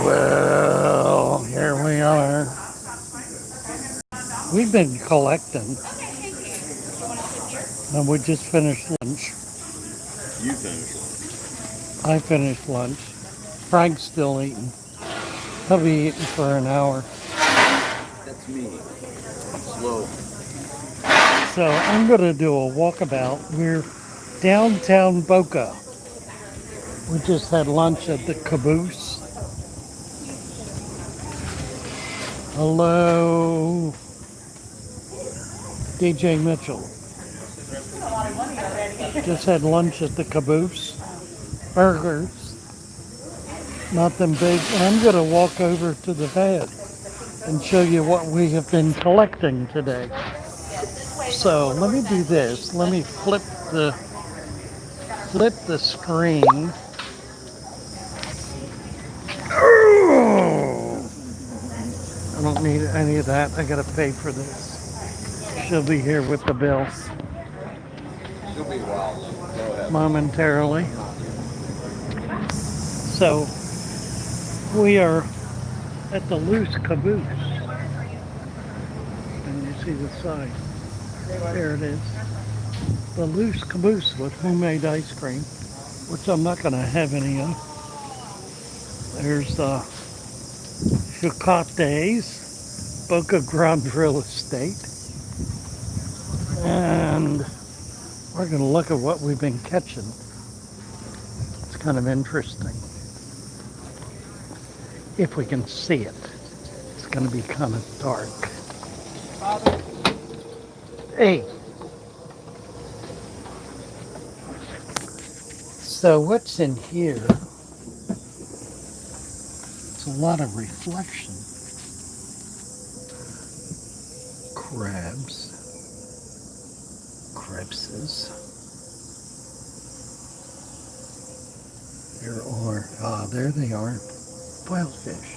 Well, here we are. We've been collecting, and we just finished lunch. You finish lunch. I finished lunch. Frank's still eating. He'll be eating for an hour. That's me. Slow. So I'm going to do a walkabout. We're downtown Boca. We just had lunch at the Caboose. Hello, DJ Mitchell. Just had lunch at the Caboose. Burgers, nothing big. And I'm going to walk over to the vet and show you what we have been collecting today. So let me do this. Let me flip the screen. Oh, I don't need any of that. I gotta pay for this. She'll be here with the bills It'll be a while. Go ahead. momentarily. So we are at the Loose Caboose. And you see the sign. There it is. The Loose Caboose with homemade ice cream, which I'm not gonna have any of. There's the Chicote's Boca Grande Real Estate. And we're going to look at what we've been catching. It's kind of interesting. If we can see it. It's going to be kind of dark. Hey. So what's in here? It's a lot of reflection. Crabs. Krebses. There they are. Filefish.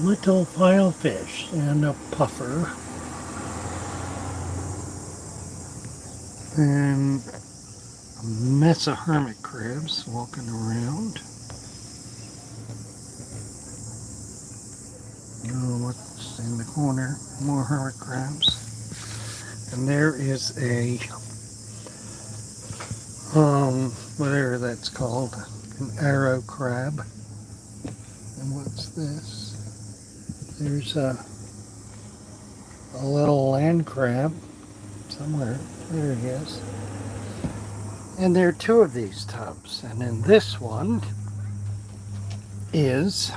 Little filefish and a puffer. And a mess of hermit crabs walking around. Oh, what's in the corner? More hermit crabs. And there is a, whatever that's called, an arrow crab. And what's this? There's a little land crab somewhere. There he is. And there are two of these tubs. And in this one is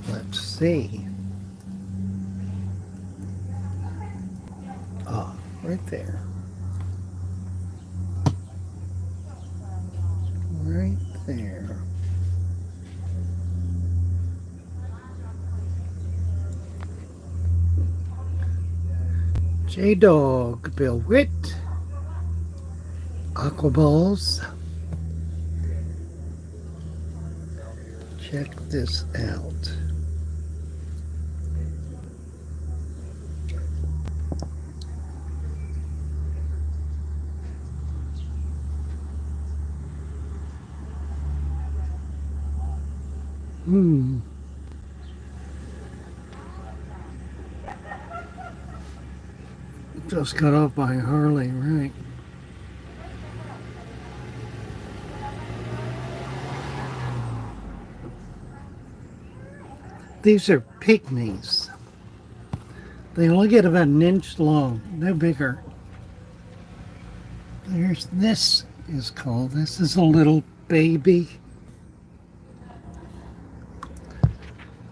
let's see. Oh, right there. Right there. J-Dog, Bill Witt, Aquaballs. Check this out. Just got off by Harley, right? These are pygmies. They only get about an inch long, no bigger. This is a little baby.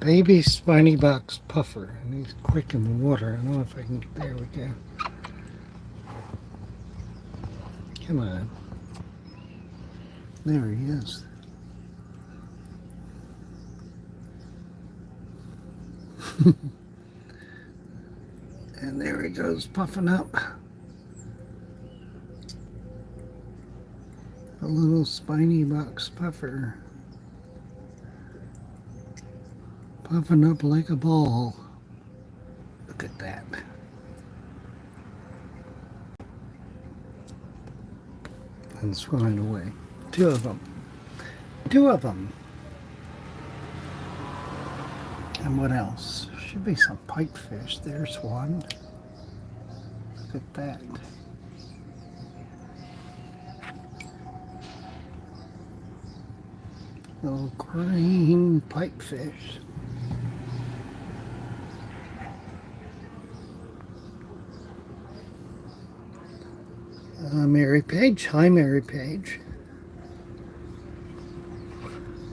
Baby spiny box puffer. And he's quick in the water. I don't know if I can, there we go. Come on. There he is. And there he goes, puffing up. A little spiny box puffer. Puffing up like a ball. Look at that. and swimming away. Two of them. Two of them. And what else? Should be some pipefish. There's one. Look at that. Little green pipefish. Mary Page. Hi, Mary Page.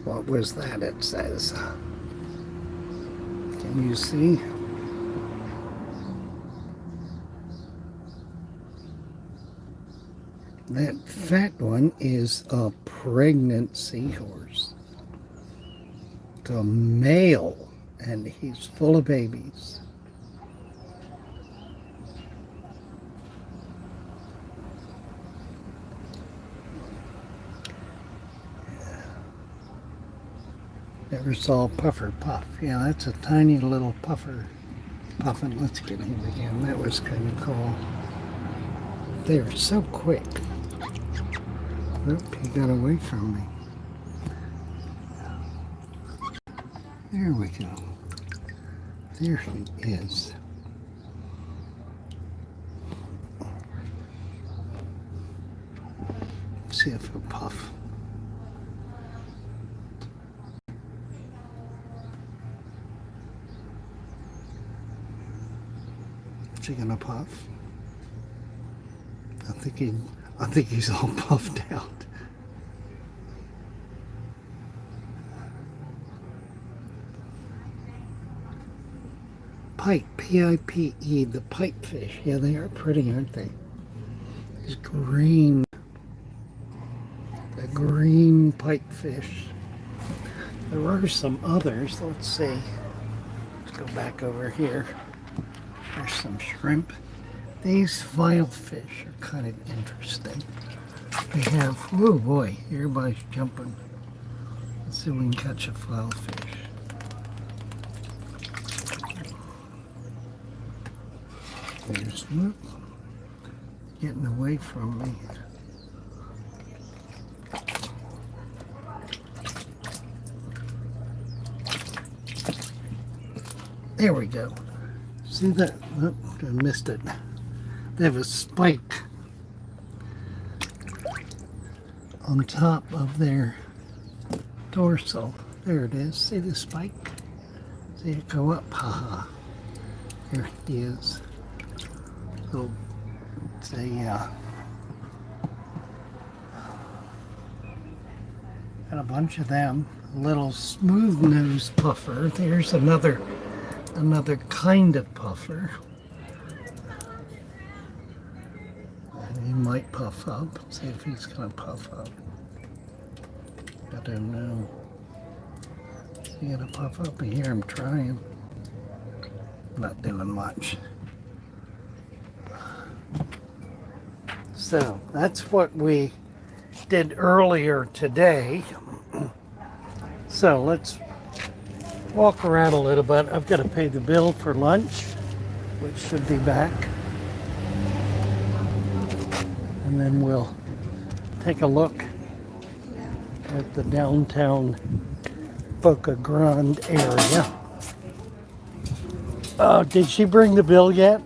What was that? It says. Can you see? That fat one is a pregnant seahorse. It's a male, and he's full of babies. Never saw a puffer puff. Yeah, that's a tiny little puffer puffin. Let's get him again. That was kind of cool. They were so quick. Oop, he got away from me. There we go. There he is. See if he'll puff. Is he gonna puff? I think he's all puffed out. Pipe, P-I-P-E, the pipefish. Yeah, they are pretty, aren't they? These green, the green pipefish. There are some others. Let's see. Let's go back over here. There's some shrimp. These filefish are kind of interesting. They have, oh boy, everybody's jumping. Let's see if we can catch a filefish. There's, whoop, getting away from me. There we go. See that? Oh, I missed it. They have a spike on top of their dorsal. There it is. See the spike? See it go up? Haha. There it is. So it's a got a bunch of them. A little smooth nose puffer. There's another kind of puffer. And he might puff up. See if he's gonna puff up. I don't know. Is he gonna puff up? I hear him trying. Not doing much. So that's what we did earlier today. So let's walk around a little bit. I've got to pay the bill for lunch, which should be back. And then we'll take a look at the downtown Boca Grande area. Oh, did she bring the bill yet?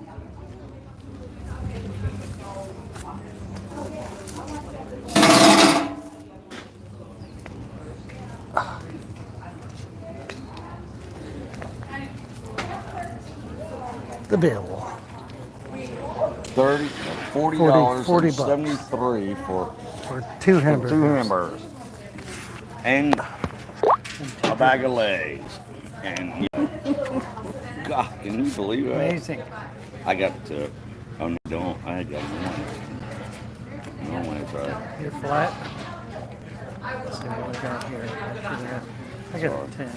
The bill. $40 $73 for two hamburgers. Two hamburgers. And a bag of legs. And God, can you believe that? Amazing. I got the tip. Oh no, don't. I got one. No one is right. You're flat. Let's see what I got here. I got a 10.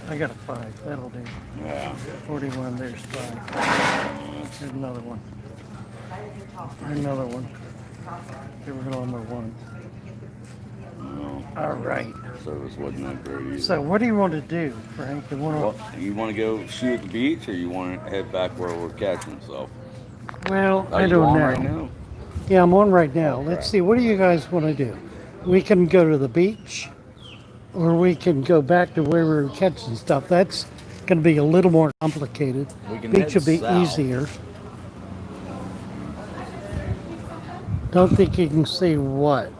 I got a 5. That'll do. Yeah. 41. There's 5. There's another one. There's another one. Here we're on number 1. No. All right. Service wasn't that great either. So what do you want to do, Frank? You want to go shoot at the beach, or you want to head back where we're catching stuff? Well, Are I you don't on know. right now? Yeah, I'm on right now. Oh, Let's crap. see, what do you guys want to do? We can go to the beach, or we can go back to where we were catching stuff. That's going to be a little more complicated. We can Beach head will be south. easier. Don't think you can see what.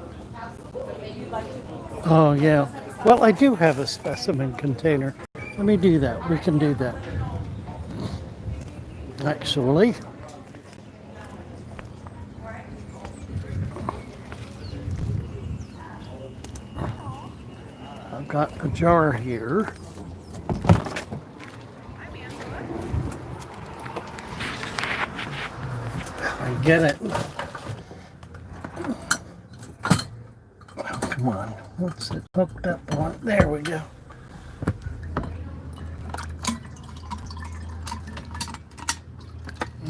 Oh, yeah. Well, I do have a specimen container. Let me do that. We can do that. Actually, I've got a jar here. I get it. Oh, come on. What's it hooked up on? There we go.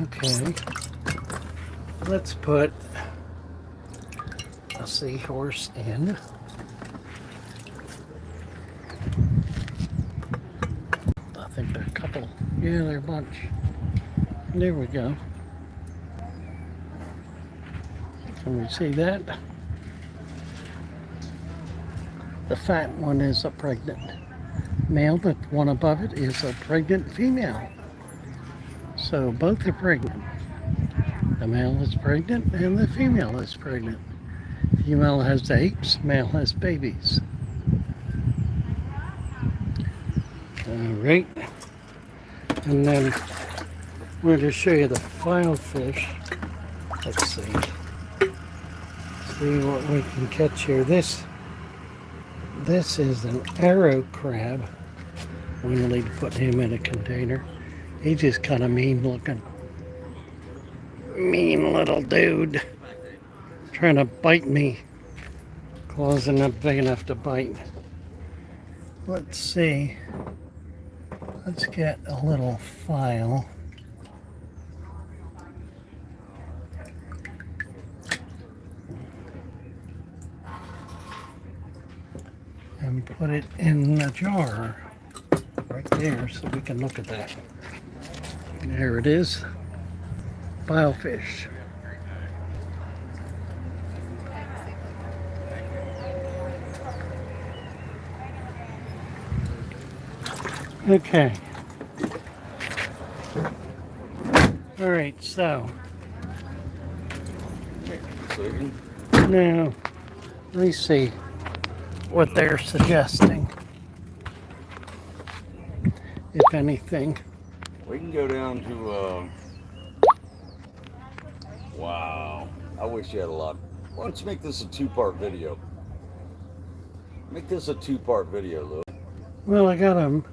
Okay. Let's put a seahorse in. I think they're a couple. Yeah, they're a bunch. There we go. Can we see that? The fat one is a pregnant male. The one above it is a pregnant female. So both are pregnant. The male is pregnant and the female is pregnant. Female has eggs, male has babies. All right. And then we're going to show you the file fish. Let's see. See what we can catch here. This is an arrow crab. We need to put him in a container. He's just kind of mean looking. Mean little dude. Trying to bite me. Claws are not big enough to bite. Let's see. Let's get a little file. And put it in a jar right there so we can look at that. There it is. Filefish. Okay. All right, so now let me see what they're suggesting, if anything. We can go down to, wow. I wish you had a lot. Why don't you make this a two-part video? Make this a two-part video, Lou. Well, I got them.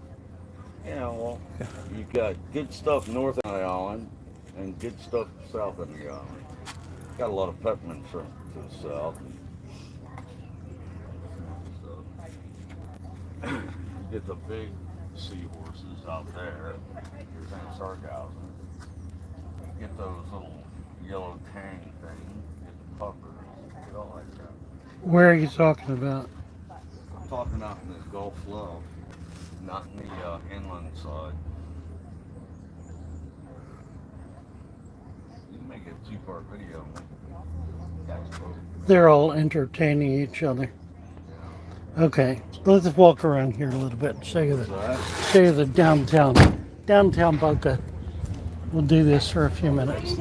Yeah, well, you got good stuff north of the island and good stuff south of the island. Got a lot of peppermint shrimp to the south. So, you get the big seahorses out there. Here's an sargassum. Get those little yellow tang things. Get the puffers. Get all that crap. Where are you talking about? I'm talking out in the Gulf Flow, not in the inland side. You can make a two-part video. They're all entertaining each other. Okay, let's walk around here a little bit and show you the downtown Boca. We'll do this for a few minutes.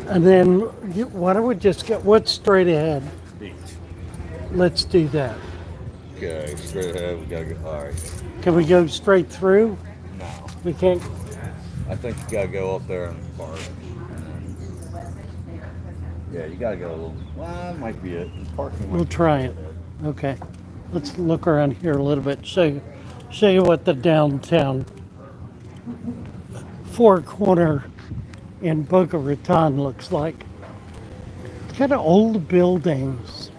And then why don't we just get what's straight ahead? Beach. Let's do that. Okay, straight ahead, we gotta go. All right. Can we go straight through? No. We can't. I think you gotta go up there and park. Yeah, you gotta go a little. Well, that might be it. Parking. We'll try it. Okay. Let's look around here a little bit. Show you what the downtown four corner in Boca Raton looks like. It's kind of old buildings.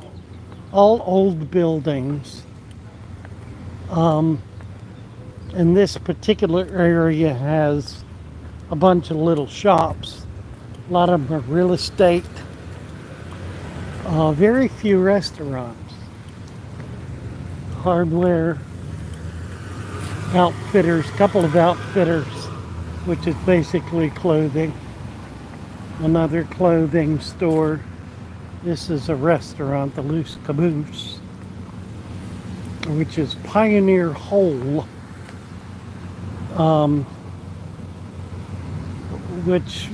All old buildings. And this particular area has a bunch of little shops. A lot of them are real estate. Very few restaurants. Hardware, outfitters, couple of outfitters, which is basically clothing. Another clothing store. This is a restaurant, the Loose Caboose, which is Pioneer Hole, which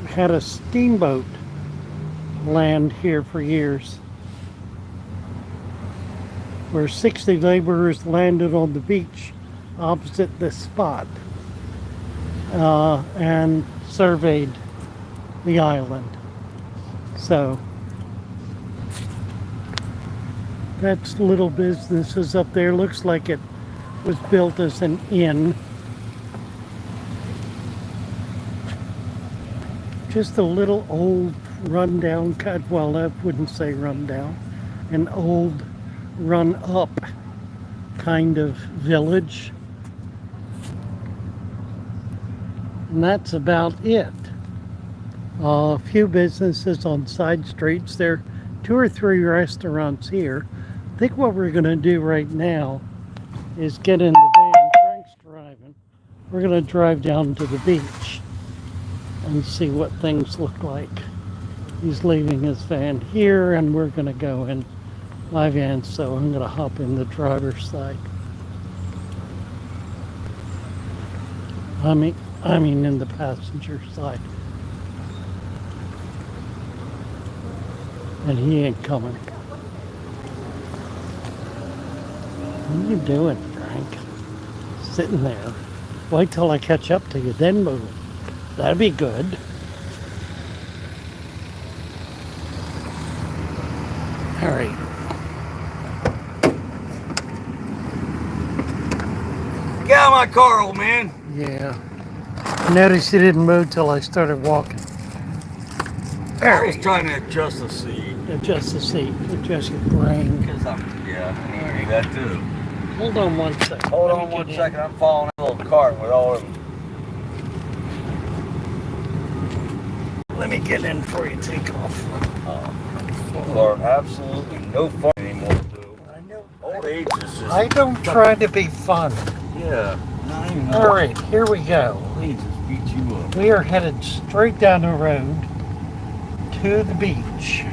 had a steamboat land here for years, where 60 laborers landed on the beach opposite this spot and surveyed the island. So that's little businesses up there. Looks like it was built as an inn. Just a little old rundown cut. Well, I wouldn't say rundown. An old run up kind of village. And that's about it. A few businesses on side streets. There are 2 or 3 restaurants here. I think what we're going to do right now is get in the van. Frank's driving. We're going to drive down to the beach and see what things look like. He's leaving his van here and we're going to go in my van, so I'm going to hop in the driver's side. I mean in the passenger side. And he ain't coming. What are you doing, Frank? Sitting there. Wait till I catch up to you, then move. That'd be good. All right. Get out of my car, old man. Yeah. Notice you didn't move till I started walking. I was trying to adjust the seat. Adjust the seat. Adjust your brain. Yeah, I need to do that too. Hold on one second. Hold on one second. I'm falling in a little cart with all of them. Let me get in before you take off. People are absolutely no fun anymore, dude. I know. Old age is just... I don't try to be fun. Yeah, not even... All right, here we go. Please just beat you up. We are headed straight down the road to the beach.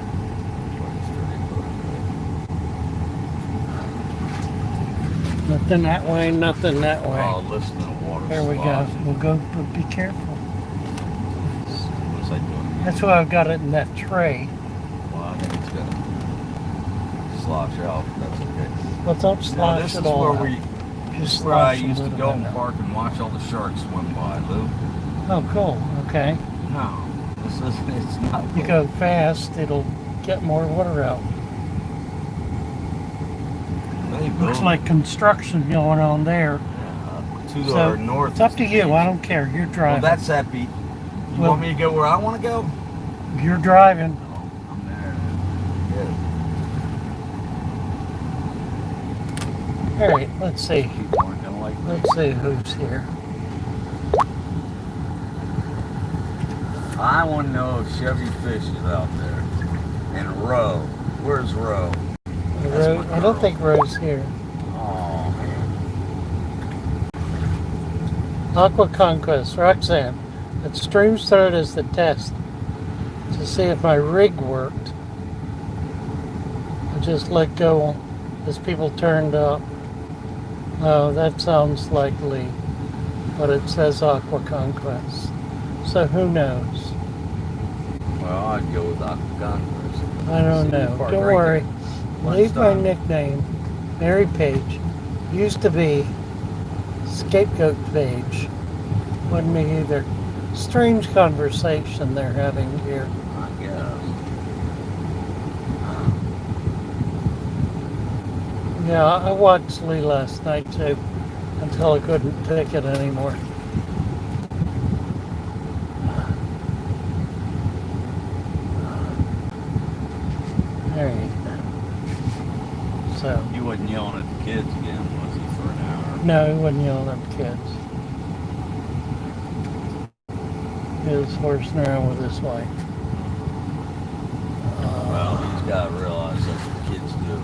Nothing that way, nothing that way. Oh, listen to the water. There we go. We'll go, but be careful. What's I doing? That's why I've got it in that tray. Well, I think it's gonna slosh out. That's okay. Well, don't slosh This it is all where out. we... Just where I slosh a used to little go bit and out. park and watch all the sharks swim by, Lou. Oh, cool. Okay. No, it's not. You go fast, it'll get more water out. Looks like construction going on there. To So our north. it's up to is the you. beach. I don't care. You're Well, driving. that's that beat. You Well- want me to go where I want to go? You're driving. Oh, I'm there. Yeah. All right. Let's see. People aren't gonna like me. Let's see who's here. I want to know if Chevy Fish is out there. And Roe. Where's Roe? That's Rose, my I don't girl. think Rose here. Oh, man. Aqua Conquest, Roxanne. That stream started as the test to see if my rig worked. I just let go as people turned up. No, that sounds like Lee, but it says Aqua Conquest. So who knows? Well, I'd go with Aqua Conquest. I don't know. Park Don't right worry. there. Leave my Lunchtime. nickname, Mary Page. Used to be Scapegoat Page. Wasn't me either. Strange conversation they're having here. I guess. Yeah, I watched Lee last night too, until I couldn't take it anymore. All right. So, He wasn't yelling at the kids again, was he, for an hour? no, he wasn't yelling at the kids. He was horsing around with his wife. Well, he's got to realize that's what kids do.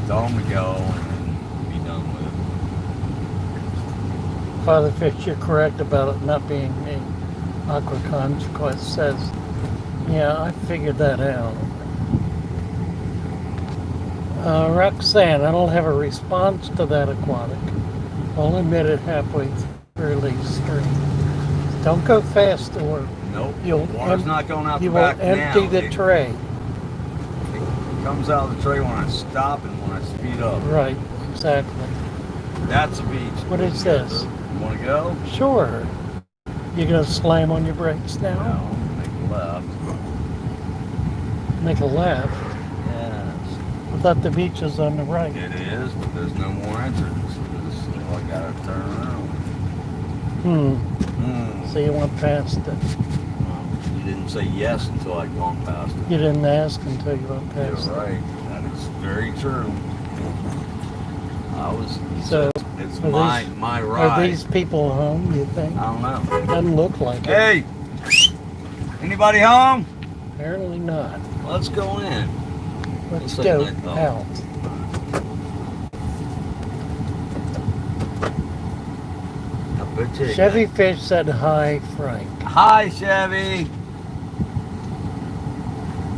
Tell them to go and then be done with it. Father Fish, you're correct about it not being me. Aqua Conquest says, yeah, I figured that out. Roxanne, I don't have a response to that aquatic. I'll admit it halfway through Lee's stream. Don't go fast or Nope. you'll Water's not going out you the will back empty now. the tray. It comes out of the tray when I stop and when I speed up. Right, exactly. That's a beach. What is this? You want to go? Sure. You gonna slam on your brakes now? No, make a left. Make a left. Yes. I thought the beach is on the right. It is, but there's no more entrance. So I gotta turn around. So you went past it. Well, you didn't say yes until I'd gone past it. You didn't ask until you went past You're right. That is very true. So, It's are my it. ride. Are these people home, you think? I don't know. Doesn't look like it. Hey! Anybody home? Apparently not. Let's go in. Let's Looks like go night though. out. A good take. Chevy Fish said hi, Frank. Hi, Chevy.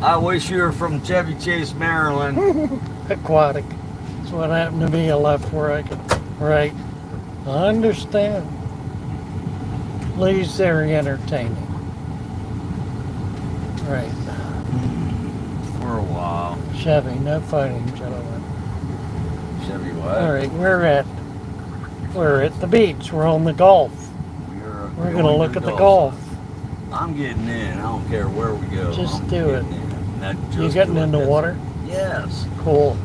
I wish you were from Chevy Chase, Maryland. Aquatic. That's what happened to me. I left where I could. Right. I understand. Lee's very entertaining. Right. For a while. Chevy, no fighting, gentlemen. Chevy what? All right, we're at the beach. We're on the Gulf. We're gonna look at the Gulf. I'm getting in. I don't care where we go. Just I'm do it. getting in. Now, You just getting do it. in the That's- water? Yes. Cool.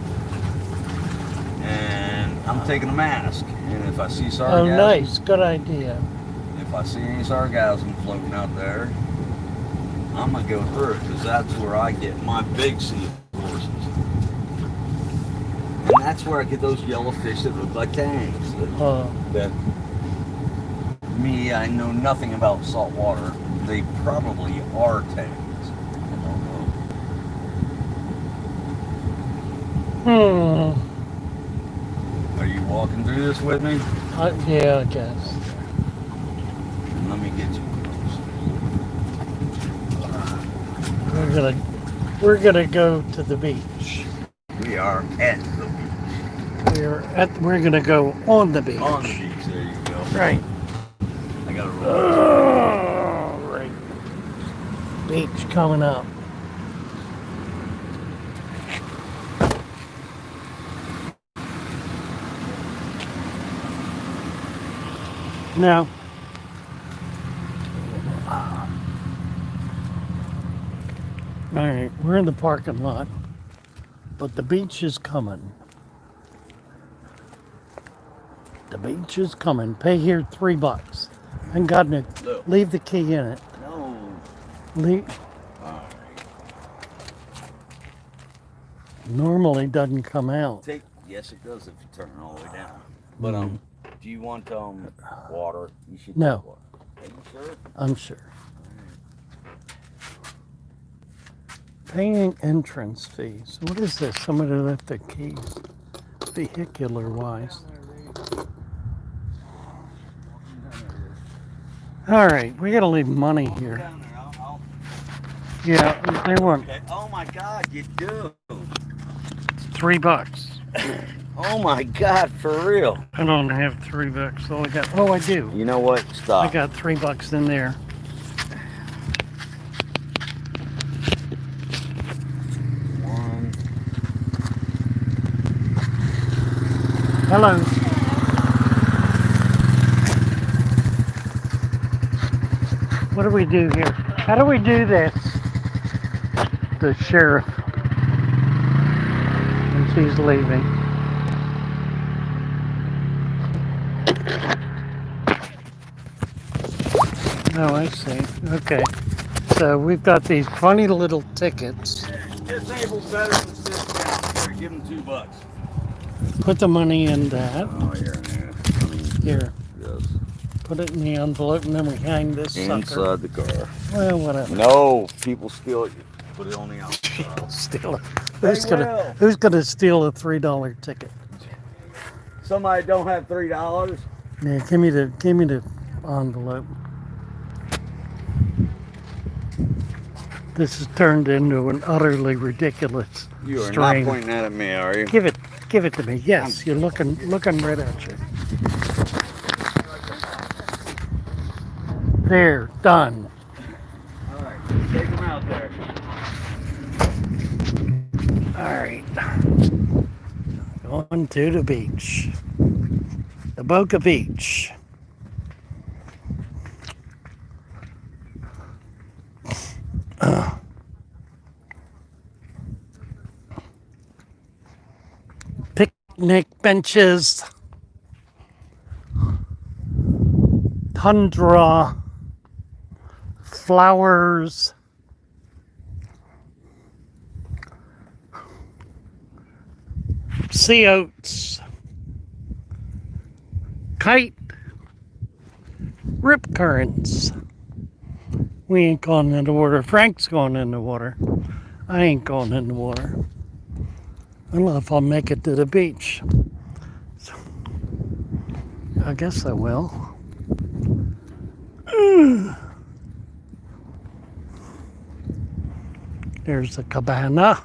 And I'm taking a mask. And if I see Oh, sargassum, nice. Good idea. if I see any sargassum floating out there, I'm gonna go through it because that's where I get my big sea horses. And that's where I get those yellow fish that look like tangs. That me, I know nothing about salt water. They probably are tangs. I don't know. Are you walking through this with me? Yeah, I guess. Let me get you close. We're gonna go to the beach. We are at the beach. We're gonna go on the beach. On the beach, there you go. Right. I gotta roll. Right. Beach coming up. Now, all right, we're in the parking lot, but the beach is coming. The beach is coming. Pay here $3. And God, no, Look. leave the key in it. No. Leave. Alright. Normally doesn't come out. Yes, it does if you turn it all the way down. But do you want water? You should No. take water. Are you sure? I'm sure. Paying entrance fees. What is this? Somebody left their keys. Vehicular wise. All right, we gotta leave money here. Down there, I'll Yeah, they want okay. Oh my God, you do. $3. Oh my God, for real. I don't have $3. All I got. Oh, I do. You know what? Stop. I got $3 in there. One. Hello. What do we do here? How do we do this? The sheriff. And she's leaving. Oh, I see. Okay. So we've got these funny little tickets. Disabled veterans discount. Here, give them $2. Put the money in that. Oh, here it is. Here. Yes. Put it in the envelope and then we hang this sucker. Inside the car. Well, whatever. No, people steal it. Put it on the outside. Steal it. They Who's gonna steal a $3 ticket? Somebody don't have $3. Yeah, give me the envelope. This has turned into an utterly ridiculous You are stream. not pointing that at me, are you? Give it to me. Yes, you're looking right at you. There, done. All right, take them out there. All right. Going to the beach. The Boca Beach. Picnic benches. Tundra. Flowers. Sea oats. Kite. Rip currents. We ain't going in the water. Frank's going in the water. I ain't going in the water. I don't know if I'll make it to the beach. So, I guess I will. There's the cabana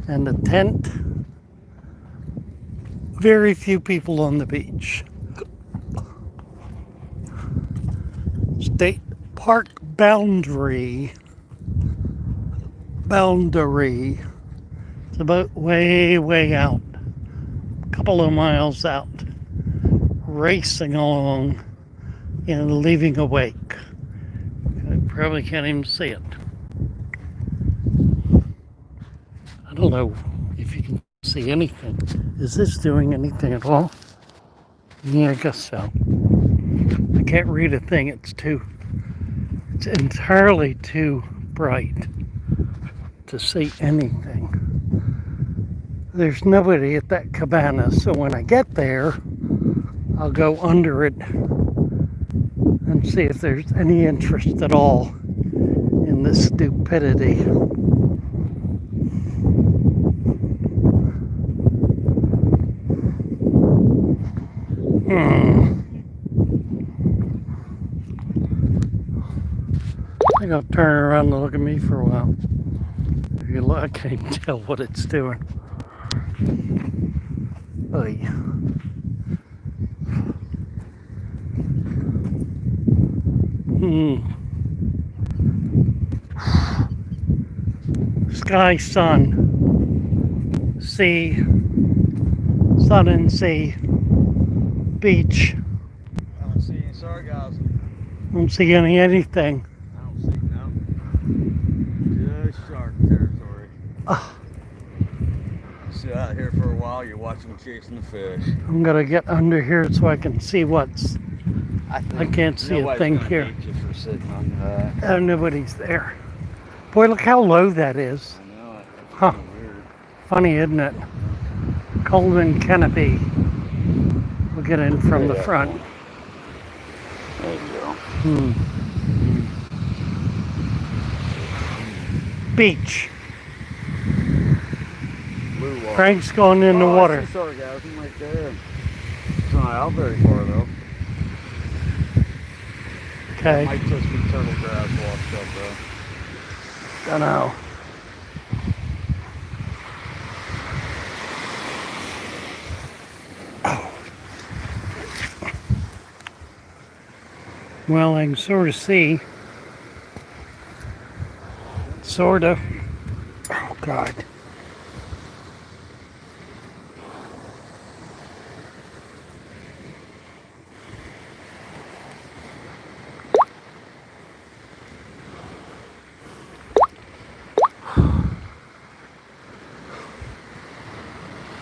and the tent. Very few people on the beach. State park boundary. It's about way out. A couple of miles out. Racing along and leaving a wake. I probably can't even see it. I don't know if you can see anything. Is this doing anything at all? Yeah, I guess so. I can't read a thing. It's entirely too bright to see anything. There's nobody at that cabana, so when I get there, I'll go under it and see if there's any interest at all in this stupidity. I think I'll turn around and look at me for a while. If you look, I can't tell what it's doing. Oy. Sky, sun, sea, sun and sea, beach. I don't see any sargassum. Don't see anything. I don't see no. Just shark territory. Sit out here for a while, you're watching them chasing the fish. I'm gonna get under here so I can see what's. I can't see a thing here. You for sitting on that. Nobody's there. Boy, look how low that is. I know it. That's Huh. kind of weird. Funny, isn't it? Coleman Canopy. We'll get in from the front. There you go. Beach. Blue water. Frank's going in the water. I see sargassum right there. It's not out very far though. Okay. Might just be turtle grass washed up though. Don't know. Well, I can sort of see. Sort of. Oh, God.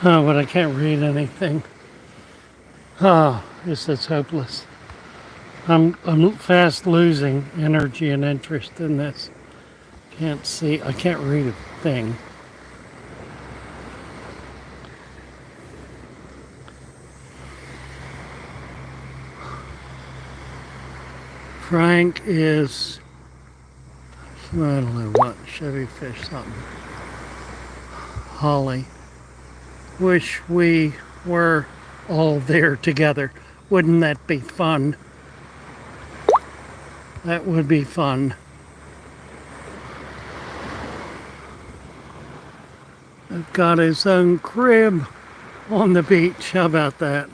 Oh, but I can't read anything. Oh, this is hopeless. I'm fast losing energy and interest in this. Can't see. I can't read a thing. Frank is, I don't know what, Chevy fish something. Holly. Wish we were all there together. Wouldn't that be fun? That would be fun. I've got his own crib on the beach. How about that?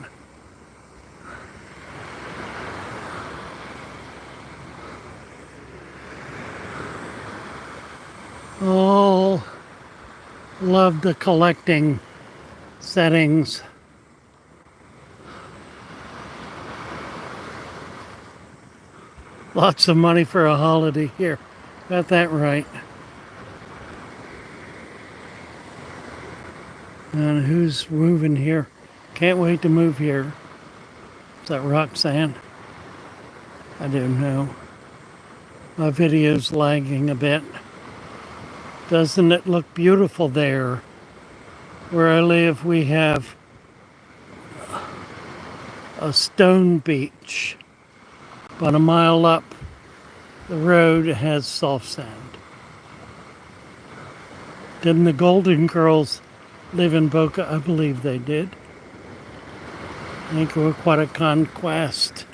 Oh, love the collecting settings. Lots of money for a holiday here. Got that right. And who's moving here? Can't wait to move here. Is that Roxanne? I don't know. My video's lagging a bit. Doesn't it look beautiful there? Where I live, we have a stone beach. About a mile up the road has soft sand. Didn't the Golden Girls live in Boca? I believe they did. I think we're quite a conquest.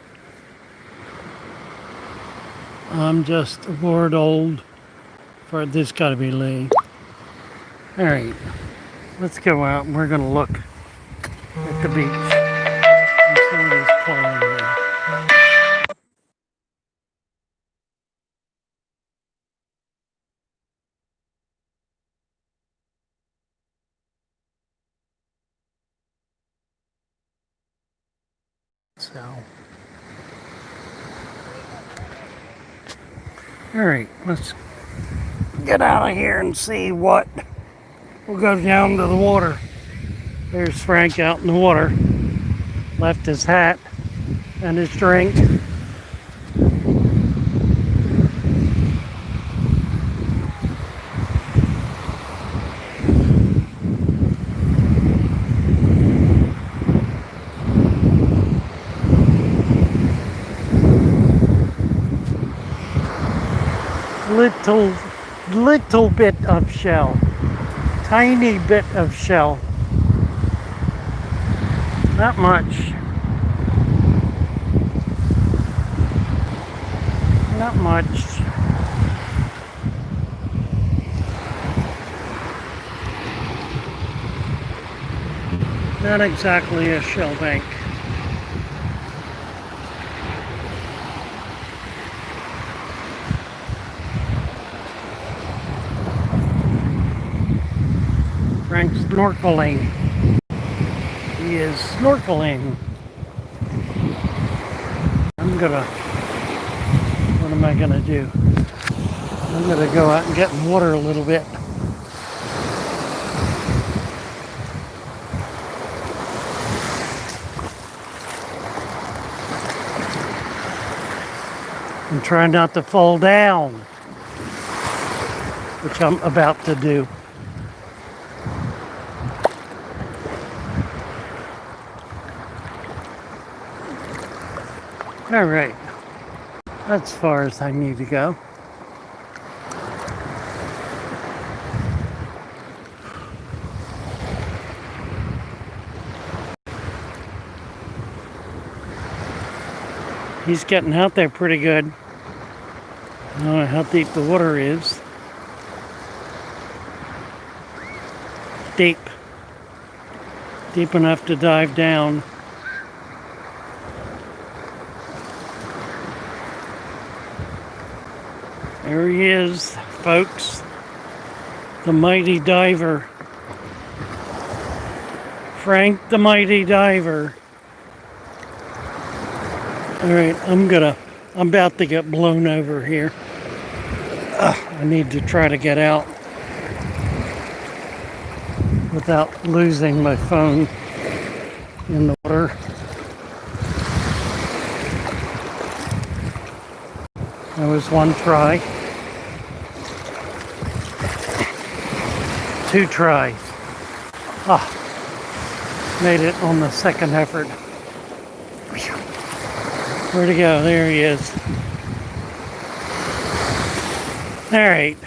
I'm just a word old for this. Got to be Lee. All right, let's go out and we're going to look at the beach and see what is calling there. So, all right, let's get out of here and see what. We'll go down to the water. There's Frank out in the water. Left his hat and his drink. Little bit of shell. Tiny bit of shell. Not much. Not much. Not exactly a shell bank. Frank's snorkeling. He is snorkeling. What am I gonna do? I'm gonna go out and get in the water a little bit. And try not to fall down, which I'm about to do. All right, that's as far as I need to go. He's getting out there pretty good. I don't know how deep the water is. Deep. Deep enough to dive down. There he is, folks. The mighty diver. Frank the mighty diver. All right, I'm about to get blown over here. I need to try to get out without losing my phone in the water. That was one try. 2 tries. Made it on the second effort. Where'd he go? There he is. All right.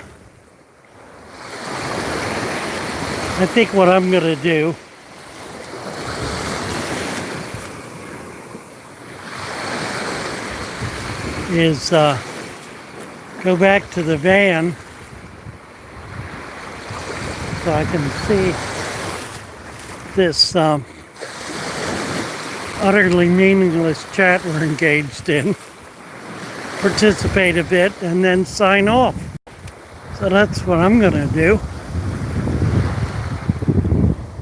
I think what I'm gonna do is go back to the van so I can see this utterly meaningless chat we're engaged in, participate a bit, and then sign off. So that's what I'm gonna do.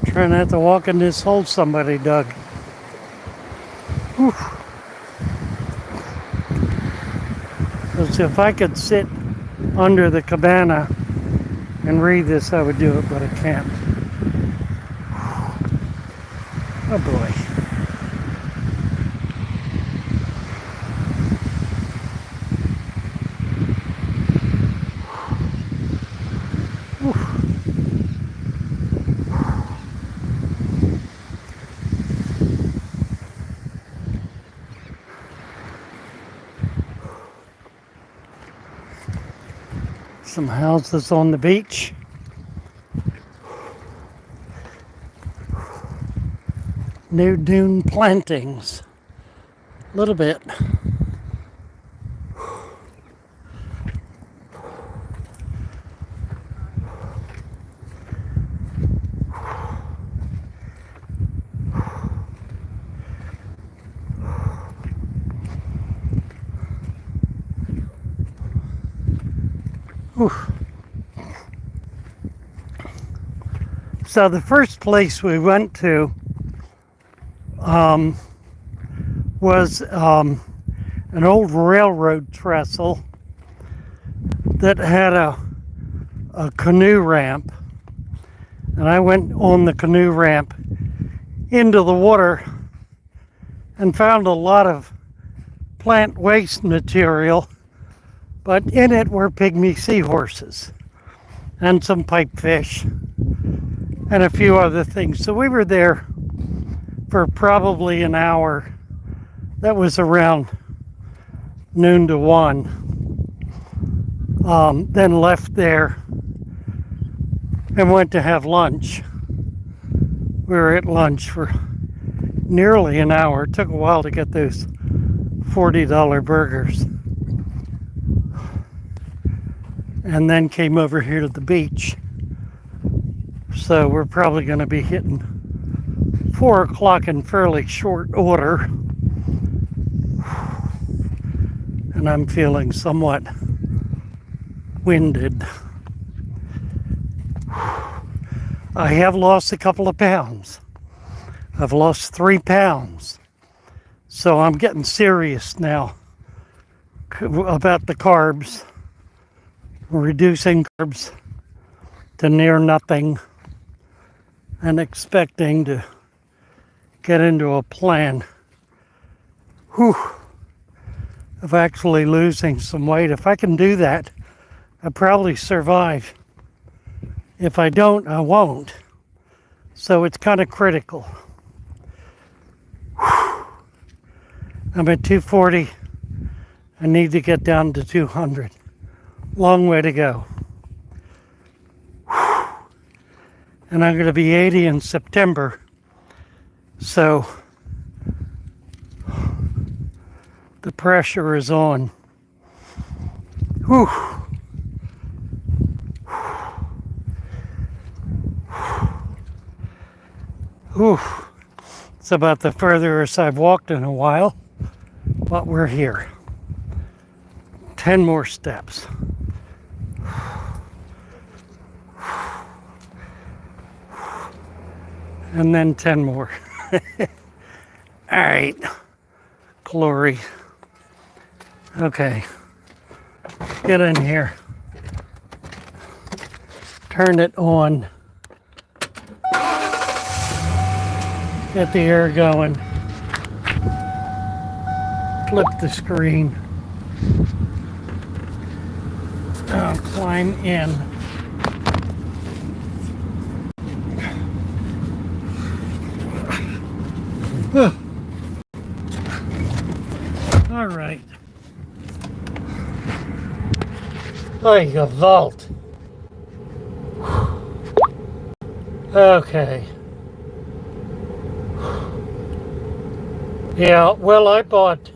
Try not to walk in this hole somebody dug. Whew. Because if I could sit under the cabana and read this, I would do it, but I can't. Oh boy. Some houses on the beach. New dune plantings. A little bit. Whew. So the first place we went to was an old railroad trestle that had a canoe ramp, and I went on the canoe ramp into the water and found a lot of plant waste material, but in it were pygmy seahorses and some pipefish and a few other things. So we were there for probably an hour. That was around noon to 1. Then left there and went to have lunch. We were at lunch for nearly an hour. It took a while to get those $40 burgers. And then came over here to the beach. So we're probably going to be hitting 4 o'clock in fairly short order. And I'm feeling somewhat winded. I have lost a couple of pounds. I've lost 3 pounds. So I'm getting serious now about the carbs. Reducing carbs to near nothing and expecting to get into a plan of actually losing some weight. If I can do that, I'll probably survive. If I don't, I won't. So it's kind of critical. I'm at 240. I need to get down to 200. Long way to go. And I'm going to be 80 in September. So the pressure is on. Whew. Whew. It's about the furthest I've walked in a while, but we're here. 10 more steps. And then 10 more. All right. Glory. Okay. Get in here. Turn it on. Get the air going. Flip the screen. Climb in. All right. Like a vault. Okay. Yeah, well, I bought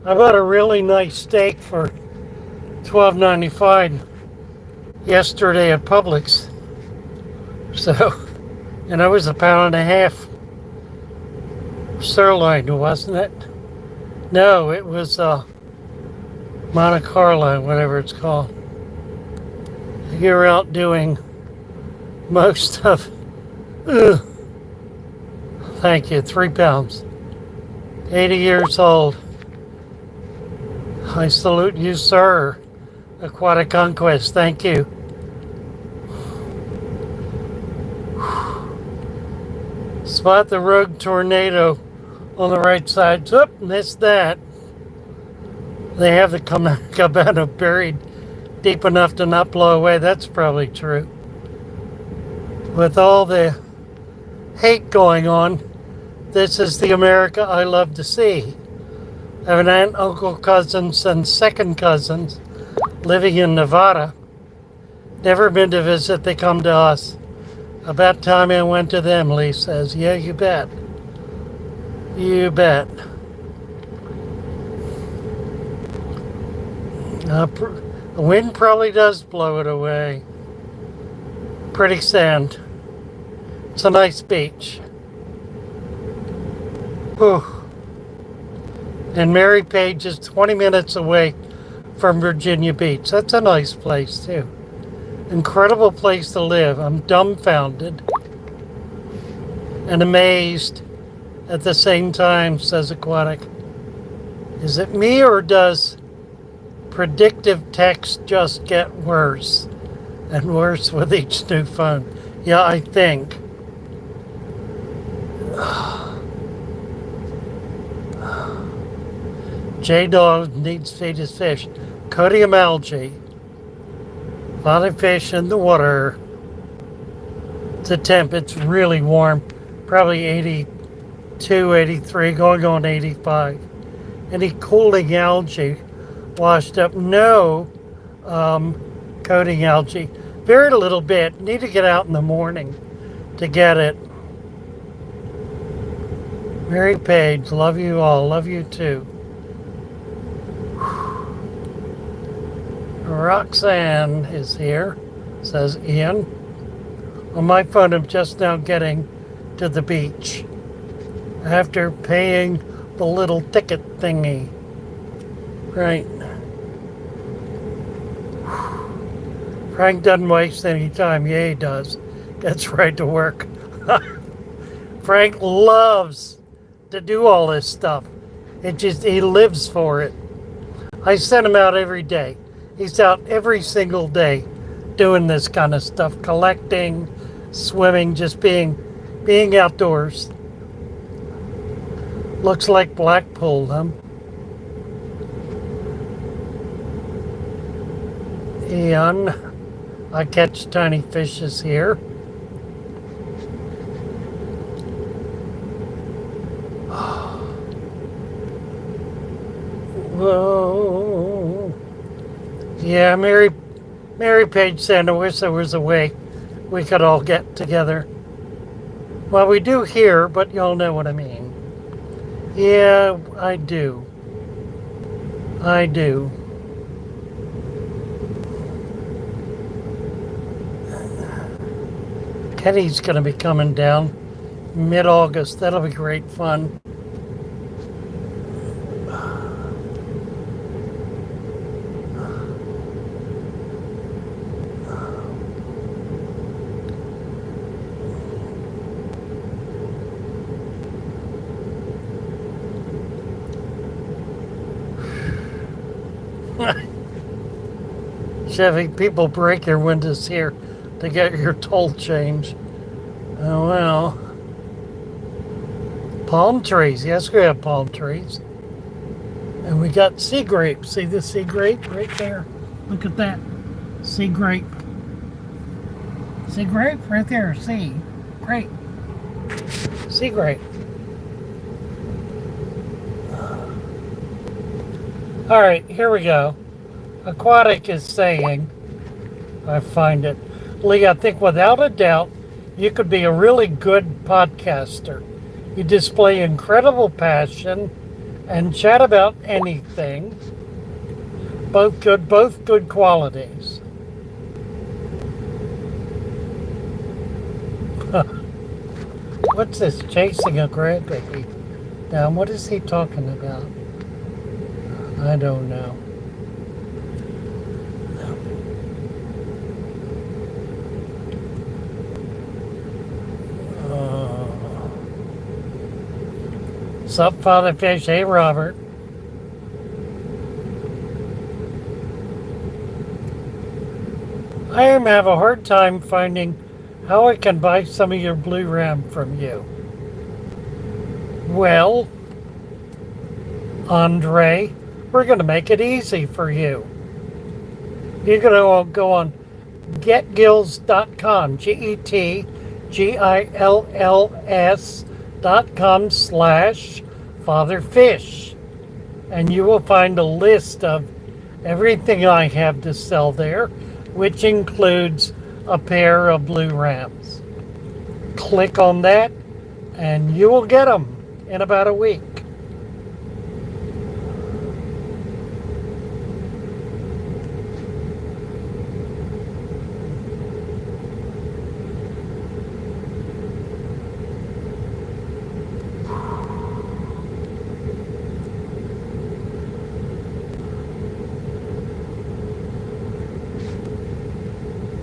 a really nice steak for $12.95 yesterday at Publix. So, and it was a pound and a half sirloin, wasn't it? No, it was Monte Carlo, whatever it's called. You're out doing most of, ugh, thank you, 3 pounds. 80 years old. I salute you, sir. Aquatic Conquest, thank you. Spot the rogue tornado on the right side. Oop, missed that. They have the cabana buried deep enough to not blow away. That's probably true. With all the hate going on, this is the America I love to see. I have an aunt, uncle, cousins, and second cousins living in Nevada. Never been to visit, they come to us. About time I went to them, Lee says. Yeah, you bet. You bet. The wind probably does blow it away. Pretty sand. It's a nice beach. Whew. And Mary Page is 20 minutes away from Virginia Beach. That's a nice place, too. Incredible place to live. I'm dumbfounded and amazed at the same time, says Aquatic. Is it me, or does predictive text just get worse and worse with each new phone? Yeah, I think. J-Dog needs to feed his fish. Codium algae. A lot of fish in the water. The temp, it's really warm. Probably 82, 83, going on 85. Any cooling algae washed up? No coating algae. Very little bit. Need to get out in the morning to get it. Mary Page, love you all. Love you too. Roxanne is here, says Ian. On my phone, I'm just now getting to the beach after paying the little ticket thingy. Right. Frank doesn't waste any time. Yeah, he does. Gets right to work. Frank loves to do all this stuff. He lives for it. I send him out every day. He's out every single day doing this kind of stuff, collecting, swimming, just being outdoors. Looks like Blackpool, huh? Ian, I catch tiny fishes here. Whoa. Yeah, Mary Page said, I wish there was a way we could all get together. Well, we do here, but y'all know what I mean. Yeah, I do. I do. Kenny's going to be coming down mid-August. That'll be great fun. Chevy, people break your windows here to get your toll change. Oh well. Palm trees. Yes, we have palm trees. And we got sea grapes. See the sea grape right there? Look at that. Sea grape. Sea grape right there. Sea grape. Sea grape. All right, here we go. Aquatic is saying, I find it, Lee, I think without a doubt, you could be a really good podcaster. You display incredible passion and chat about anything, both good qualities. What's this? Chasing a grandbaby down. What is he talking about? I don't know. Sup, Father Fish? Hey, Robert. I am have a hard time finding how I can buy some of your blue RAM from you. Well, Andre, we're going to make it easy for you. You're going to go on getgills.com, getgills.com/fatherfish. And you will find a list of everything I have to sell there, which includes a pair of blue rams. Click on that and you will get them in about a week.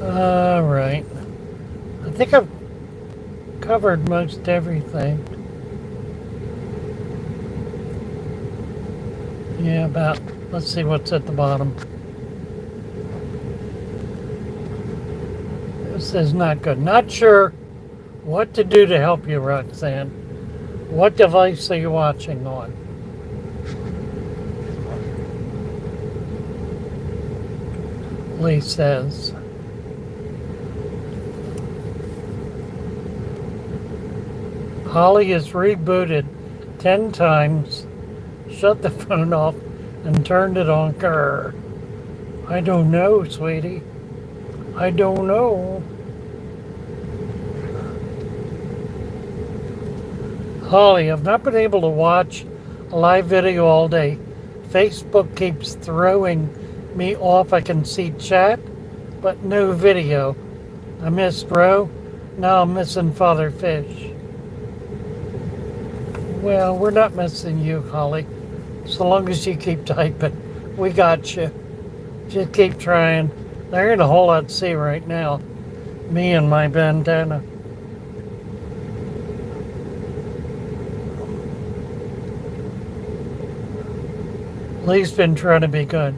All right. I think I've covered most everything. Yeah, about. Let's see what's at the bottom. This is not good. Not sure what to do to help you, Roxanne. What device are you watching on? Lee says. Holly is rebooted 10 times, shut the phone off, and turned it on. Grr. I don't know, sweetie. I don't know. Holly, I've not been able to watch a live video all day. Facebook keeps throwing me off. I can see chat, but no video. I missed Ro. Now I'm missing Father Fish. Well, we're not missing you, Holly. So long as you keep typing, we got you. Just keep trying. There ain't a whole lot to see right now. Me and my bandana. Lee's been trying to be good.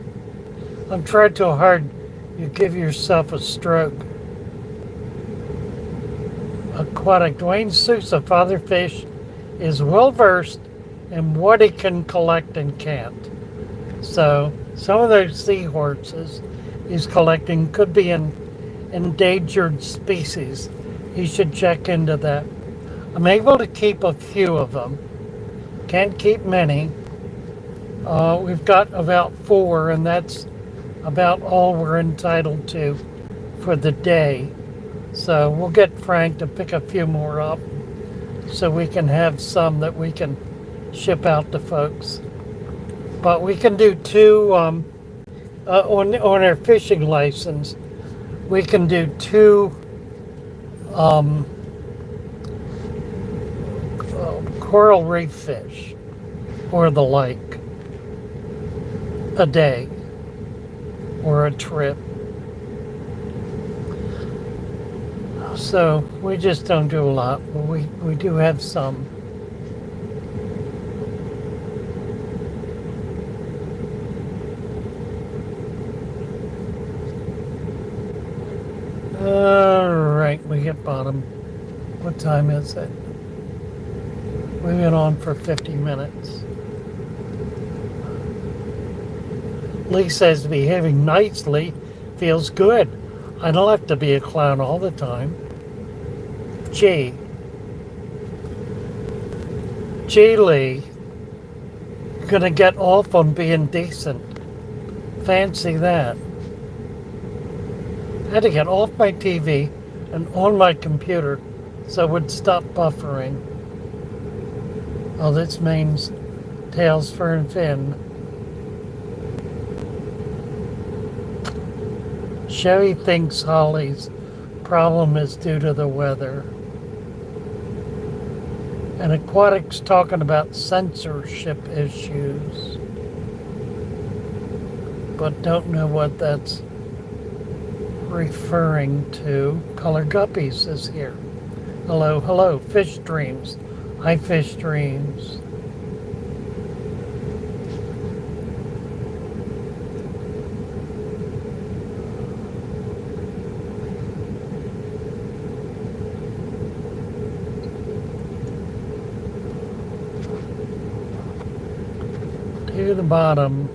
I've tried too hard. You give yourself a stroke. Aquatic. Dwayne Sousa, Father Fish, is well versed in what he can collect and can't. So some of those seahorses he's collecting could be an endangered species. He should check into that. I'm able to keep a few of them. Can't keep many. We've got about 4, and that's about all we're entitled to for the day. So we'll get Frank to pick a few more up so we can have some that we can ship out to folks. But we can do 2 on our fishing license. We can do 2 coral reef fish or the like a day or a trip. So we just don't do a lot, but we do have some. All right, we hit bottom. What time is it? We've been on for 50 minutes. Lee says behaving nicely feels good. I don't have to be a clown all the time. Gee, Lee, you're gonna get off on being decent. Fancy that. I had to get off my TV and on my computer so it would stop buffering. Oh, this means Tails, Fern, Finn. Chevy thinks Holly's problem is due to the weather. And Aquatic's talking about censorship issues, but don't know what that's referring to. Color Guppies is here. Hello, hello, Fish Dreams. Hi, Fish Dreams. To the bottom.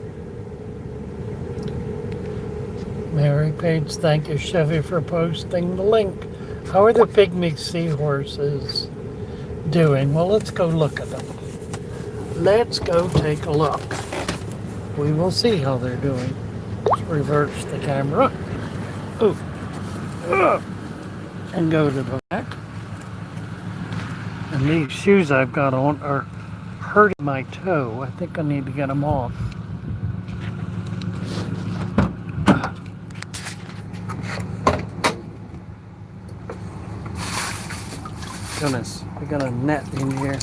Mary Page, thank you, Chevy, for posting the link. How are the pygmy seahorses doing? Well, let's go look at them. Let's go take a look. We will see how they're doing. Let's reverse the camera. Ooh. And go to the back. And these shoes I've got on are hurting my toe. I think I need to get them off. Goodness, we got a net in here.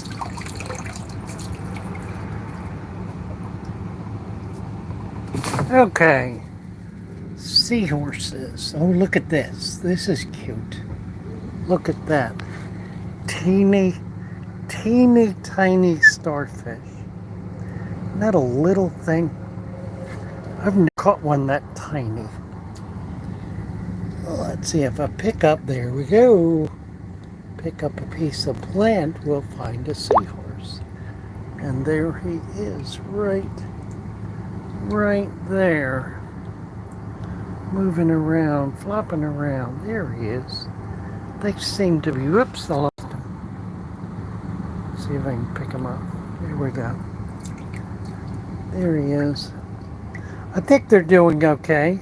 Okay, seahorses. Oh, look at this. This is cute. Look at that. Teeny, teeny, tiny starfish. Isn't that a little thing? I've never caught one that tiny. Well, let's see if I pick up, there we go. Pick up a piece of plant, we'll find a seahorse. And there he is, right there. Moving around, flopping around. There he is. They seem to be, whoops, I lost him. Let's see if I can pick him up. There we go. There he is. I think they're doing okay.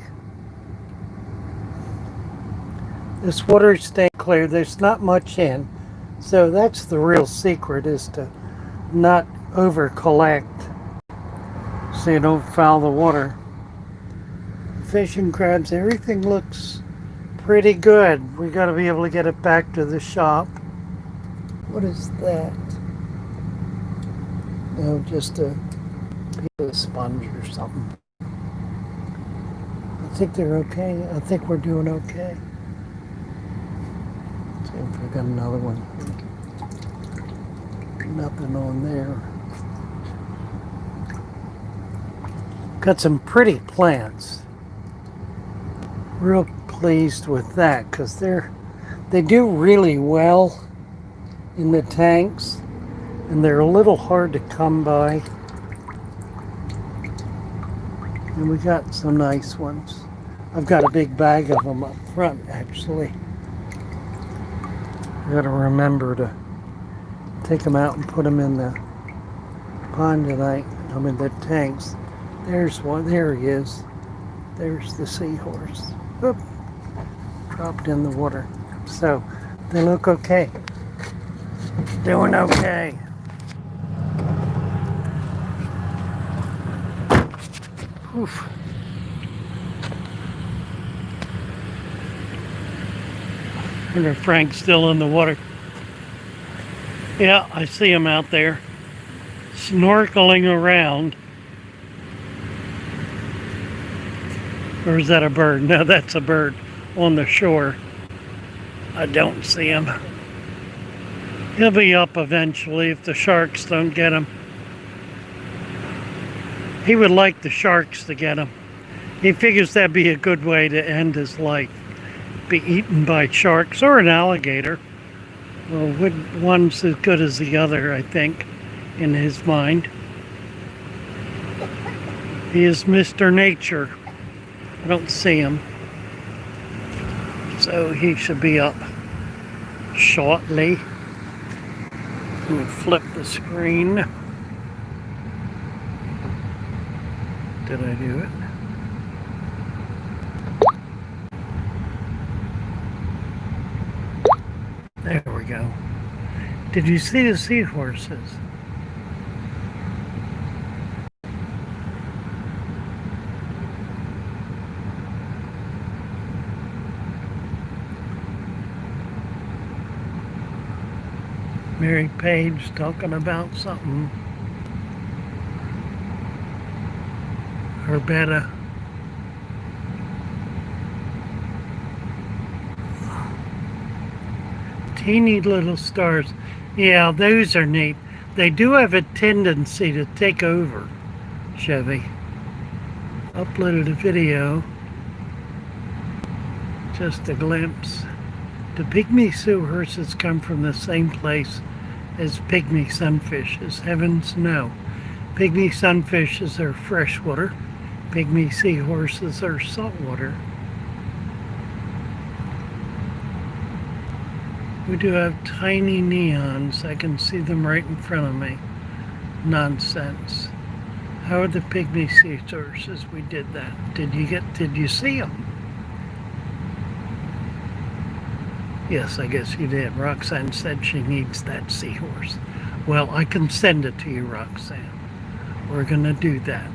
This water's staying clear. There's not much in. So that's the real secret, is to not over collect so you don't foul the water. Fish and crabs, everything looks pretty good. We got to be able to get it back to the shop. What is that? No, just a piece of sponge or something. I think they're okay. I think we're doing okay. Let's see if we got another one. Nothing on there. Got some pretty plants. Real pleased with that, because they do really well in the tanks, and they're a little hard to come by. And we got some nice ones. I've got a big bag of them up front, actually. I gotta remember to take them out and put them in the pond tonight. I mean, the tanks. There's one. There he is. There's the seahorse. Oop. Dropped in the water. So they look okay. Doing okay. Oof. I wonder if Frank's still in the water. Yeah, I see him out there snorkeling around. Or is that a bird? No, that's a bird on the shore. I don't see him. He'll be up eventually if the sharks don't get him. He would like the sharks to get him. He figures that'd be a good way to end his life. Be eaten by sharks or an alligator. Well, one's as good as the other, I think, in his mind. He is Mr. Nature. I don't see him. So he should be up shortly. Let me flip the screen. Did I do it? There we go. Did you see the seahorses? Mary Page talking about something. Or better. Teeny little stars. Yeah, those are neat. They do have a tendency to take over, Chevy. Uploaded a video. Just a glimpse. The pygmy seahorses come from the same place as pygmy sunfishes. Heavens no. Pygmy sunfishes are freshwater. Pygmy seahorses are saltwater. We do have tiny neons. I can see them right in front of me. Nonsense. How are the pygmy seahorses? We did that. Did you see them? Yes, I guess you did. Roxanne said she needs that seahorse. Well, I can send it to you, Roxanne. We're gonna do that.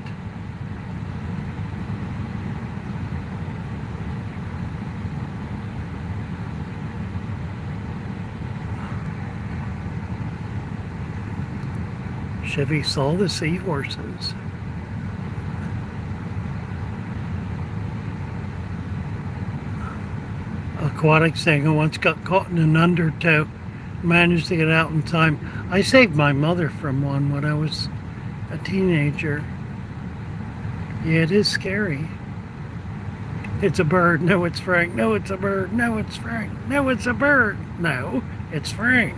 Chevy saw the seahorses. Aquatic saying, once got caught in an undertow, managed to get out in time. I saved my mother from one when I was a teenager. Yeah, it is scary. It's a bird. No, it's Frank. No, it's a bird. No, it's Frank. No, it's a bird. No, it's Frank.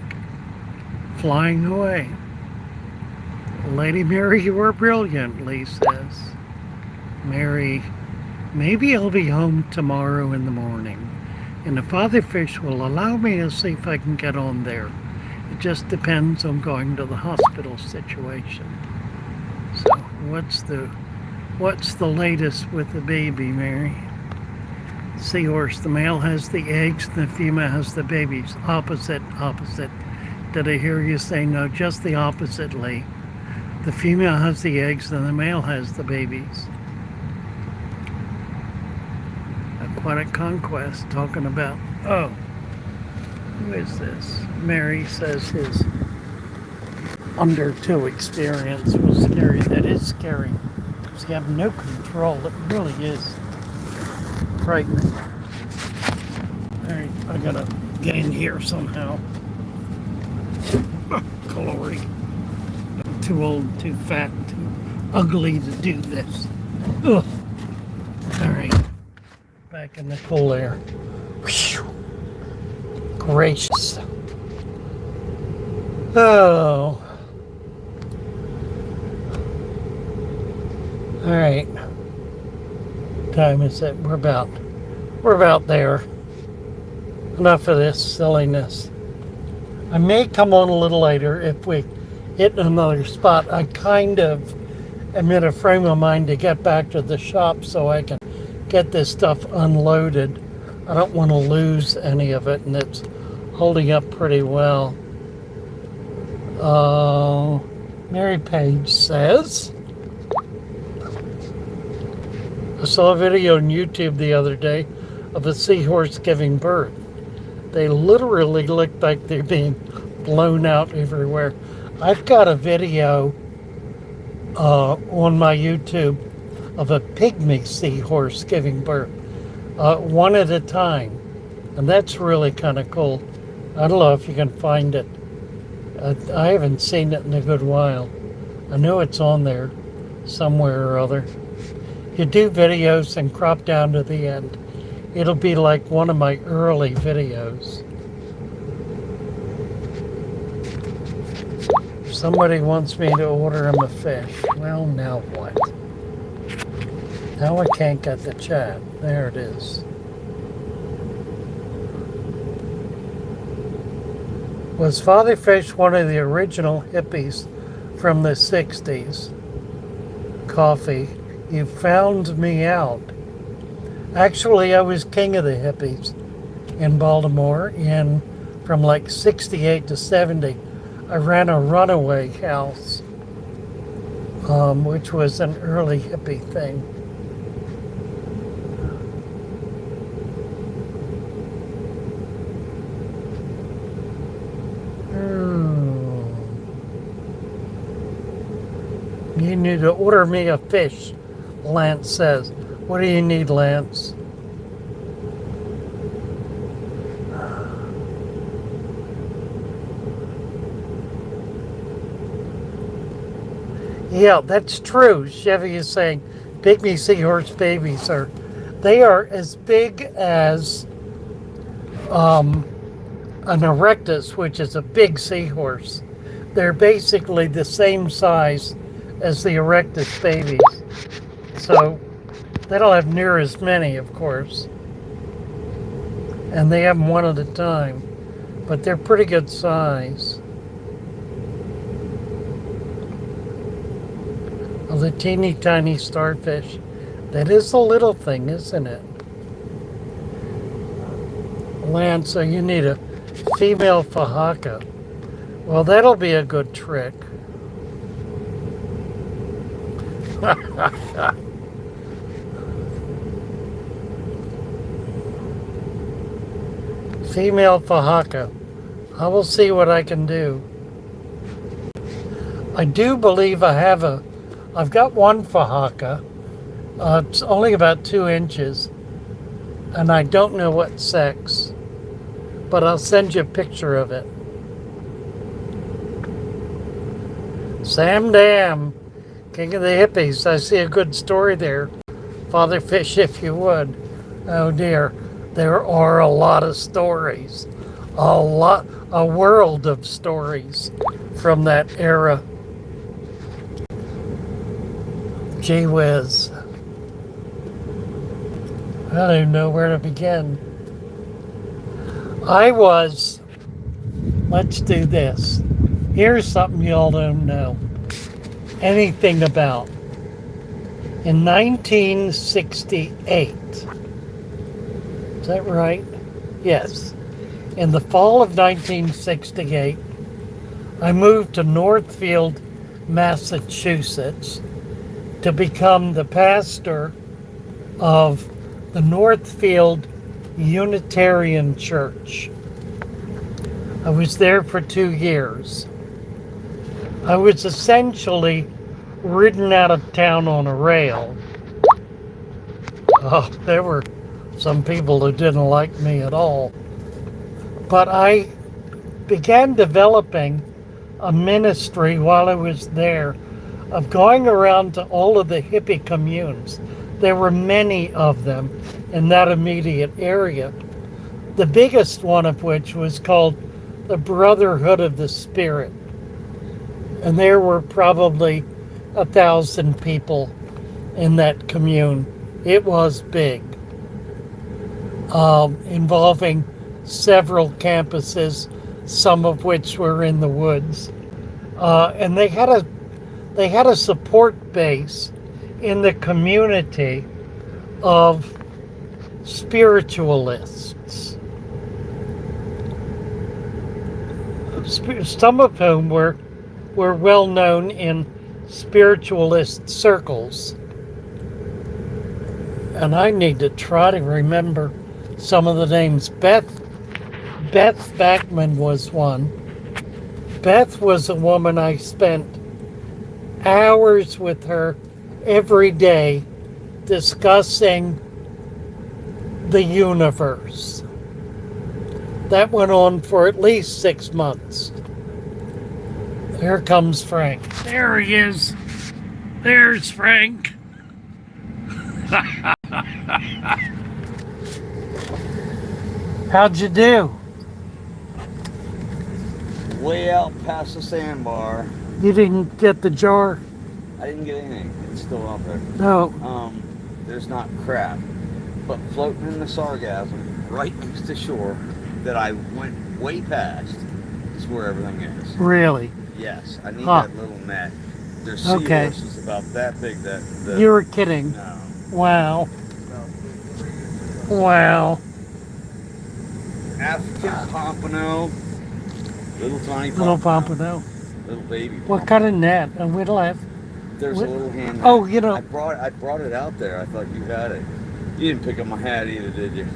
Flying away. Lady Mary, you were brilliant, Lee says. Mary, maybe I'll be home tomorrow in the morning. And the father fish will allow me to see if I can get on there. It just depends on going to the hospital situation. So what's the latest with the baby, Mary? Seahorse, the male has the eggs and the female has the babies. Opposite. Did I hear you say no? Just the opposite, Lee. The female has the eggs and the male has the babies. Aquatic Conquest talking about, oh, who is this? Mary says his undertow experience was scary. That is scary. Because you have no control. It really is frightening. Alright, I gotta get in here somehow. Glory. I'm too old, too fat, too ugly to do this. Ugh. Alright. Back in the cool air. Whew. Gracious. Oh. Alright. Time is it? We're about there. Enough of this silliness. I may come on a little later if we hit another spot. I kind of am in a frame of mind to get back to the shop so I can get this stuff unloaded. I don't want to lose any of it, and it's holding up pretty well. Mary Page says, I saw a video on YouTube the other day of a seahorse giving birth. They literally look like they're being blown out everywhere. I've got a video on my YouTube of a pygmy seahorse giving birth, one at a time. And that's really kind of cool. I don't know if you can find it. I haven't seen it in a good while. I know it's on there somewhere or other. You do videos and crop down to the end. It'll be like one of my early videos. Somebody wants me to order him a fish. Well, now what? Now I can't get the chat. There it is. Was Father Fish one of the original hippies from the 60s? Coffee, you found me out. Actually, I was king of the hippies in Baltimore from like 68 to 70. I ran a runaway house, which was an early hippie thing. need to order me a fish, Lance says. What do you need, Lance? Yeah, that's true. Chevy is saying pygmy seahorse babies they are as big as an erectus, which is a big seahorse. They're basically the same size as the erectus babies. So they don't have near as many, of course. And they have them one at a time. But they're pretty good size. Oh, the teeny tiny starfish. That is a little thing, isn't it? Lance, so you need a female fahaka. Well, that'll be a good trick. Female fahaka. I will see what I can do. I do believe I've got one fahaka. It's only about 2 inches. And I don't know what sex. But I'll send you a picture of it. Sam Dam, King of the Hippies. I see a good story there. Father Fish, if you would. Oh dear. There are a lot of stories. A world of stories from that era. Gee whiz. I don't even know where to begin. Let's do this. Here's something y'all don't know anything about. In 1968, is that right? Yes. In the fall of 1968, I moved to Northfield, Massachusetts to become the pastor of the Northfield Unitarian Church. I was there for 2 years. I was essentially ridden out of town on a rail. Oh, there were some people who didn't like me at all. But I began developing a ministry while I was there of going around to all of the hippie communes. There were many of them in that immediate area. The biggest one of which was called the Brotherhood of the Spirit. And there were probably 1,000 people in that commune. It was big, involving several campuses, some of which were in the woods. And they had a support base in the community of spiritualists, some of whom were well known in spiritualist circles. And I need to try to remember some of the names. Beth Backman was one. Beth was a woman I spent hours with her every day discussing the universe. That went on for at least 6 months. Here comes Frank. There he is. There's Frank. How'd you do? Way out past the sandbar. You didn't get the jar? I didn't get anything. It's still out there. No. There's not crap. But floating in the sargassum right next to shore that I went way past is where everything is. Really? Yes. I need that little net. There's seahorses about that big. You were kidding. No. Wow. Wow. African pompano. Little tiny pompano. Little pompano. Little baby pompano. What kind of net? A whittle. There's a little hand net. Oh, you know. I brought it out there. I thought you had it. You didn't pick up my hat either, did you?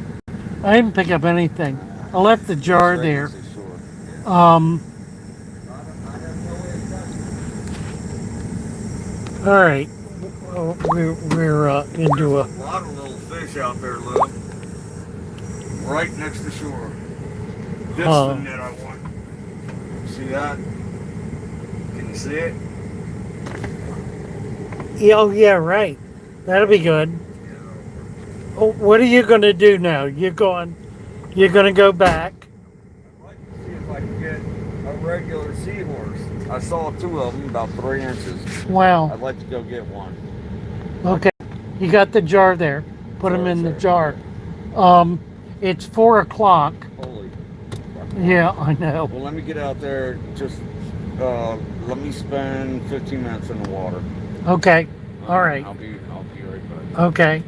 I didn't pick up anything. I left the jar there. All right. We're into a. A lot of little fish out there, Lil. Right next to shore. This is the net I want. See that? Can you see it? Yeah, oh, yeah, right. That'll be good. Oh, what are you going to do now? You're going to go back? I'd like to see if I can get a regular seahorse. I saw two of them, about 3 inches. Wow. I'd like to go get one. Okay. You got the jar there. Put them in the jar. It's 4 o'clock. Holy. Yeah, I know. Well, let me get out there. Just let me spend 15 minutes in the water. Okay. All right. I'll be right back. Okay.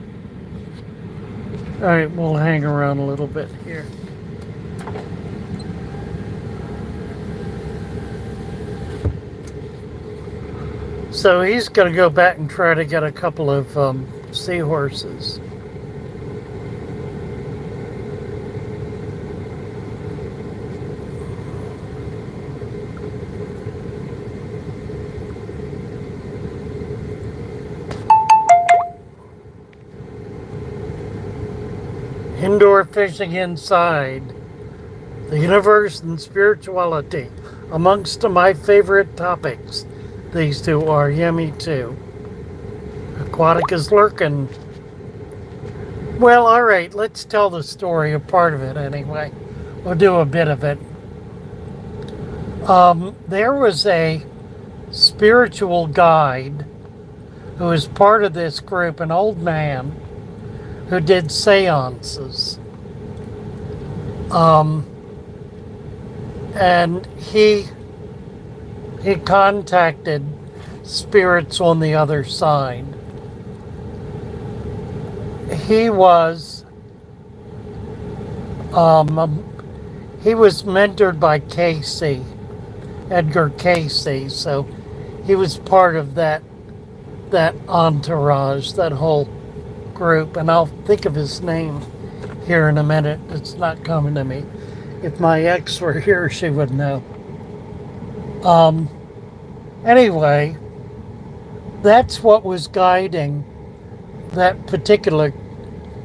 All right. We'll hang around a little bit here. So he's going to go back and try to get a couple of seahorses. Indoor fishing inside. The universe and spirituality. Amongst my favorite topics. These two are. Yeah, me too. Aquatic is lurking. Well, all right. Let's tell the story, a part of it anyway. We'll do a bit of it. There was a spiritual guide who was part of this group, an old man who did seances. And he contacted spirits on the other side. He was mentored by Casey, Edgar Casey, so he was part of that entourage, that whole group, and I'll think of his name here in a minute. It's not coming to me. If my ex were here, she would know. Anyway, that's what was guiding that particular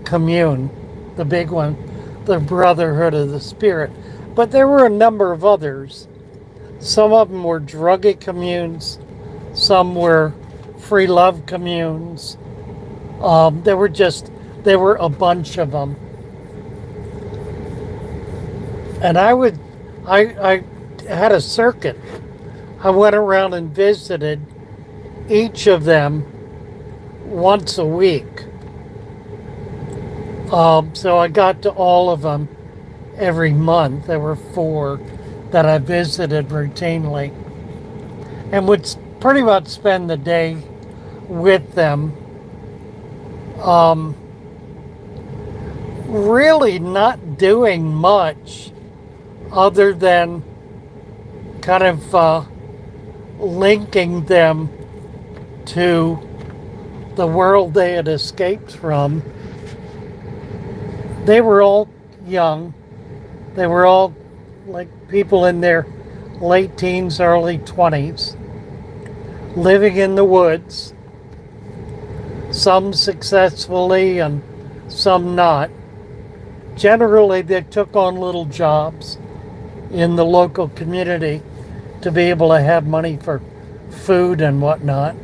commune, the big one, the Brotherhood of the Spirit. But there were a number of others. Some of them were druggy communes, some were free love communes. There were a bunch of them. And I had a circuit. I went around and visited each of them once a week. So I got to all of them every month. There were 4 that I visited routinely and would pretty much spend the day with them. Really not doing much other than kind of linking them to the world they had escaped from. They were all young. They were all like people in their late teens, early 20s, living in the woods, some successfully and some not. Generally, they took on little jobs in the local community to be able to have money for food and whatnot.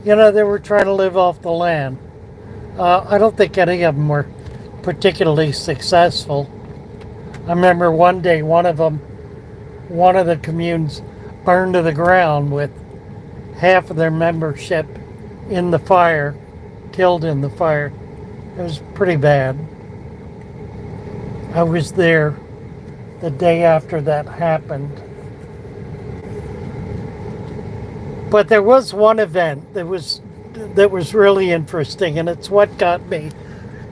They were trying to live off the land. I don't think any of them were particularly successful. I remember one day one of the communes burned to the ground with half of their membership in the fire, killed in the fire. It was pretty bad. I was there the day after that happened. But there was one event that was really interesting, and it's what got me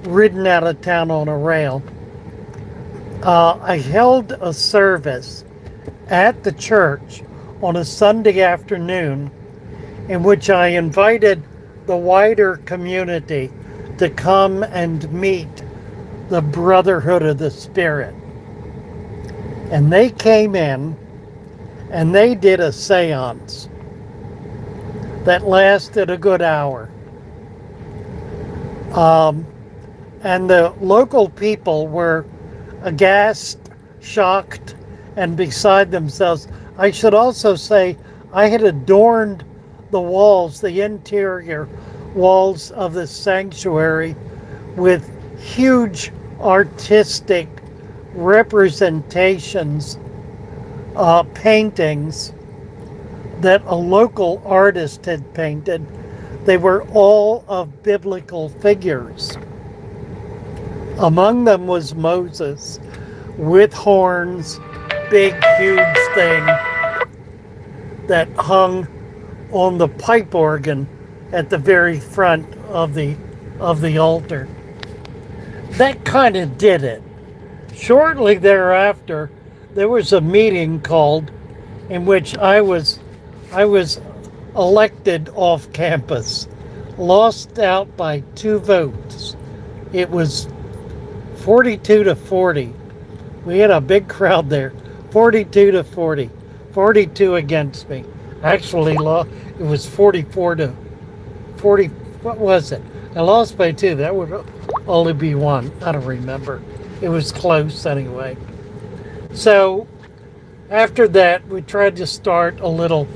ridden out of town on a rail. I held a service at the church on a Sunday afternoon in which I invited the wider community to come and meet the Brotherhood of the Spirit. And they came in and they did a seance. that lasted a good hour. Um, and the local people were aghast, shocked, and beside themselves. I should also say I had adorned the walls, the interior walls of the sanctuary, with huge artistic representations, paintings that a local artist had painted. They were all of biblical figures. Among them was Moses with horns, big, huge thing that hung on the pipe organ at the very front of the altar. That kind of did it. Shortly thereafter, there was a meeting called in which I was elected off campus, lost out by 2 votes. It was 42 to 40. We had a big crowd there. 42 to 40. 42 against me. Actually, it was 44 to 40. What was it? I lost by 2. That would only be 1. I don't remember. It was close anyway. So after that, we tried to start a little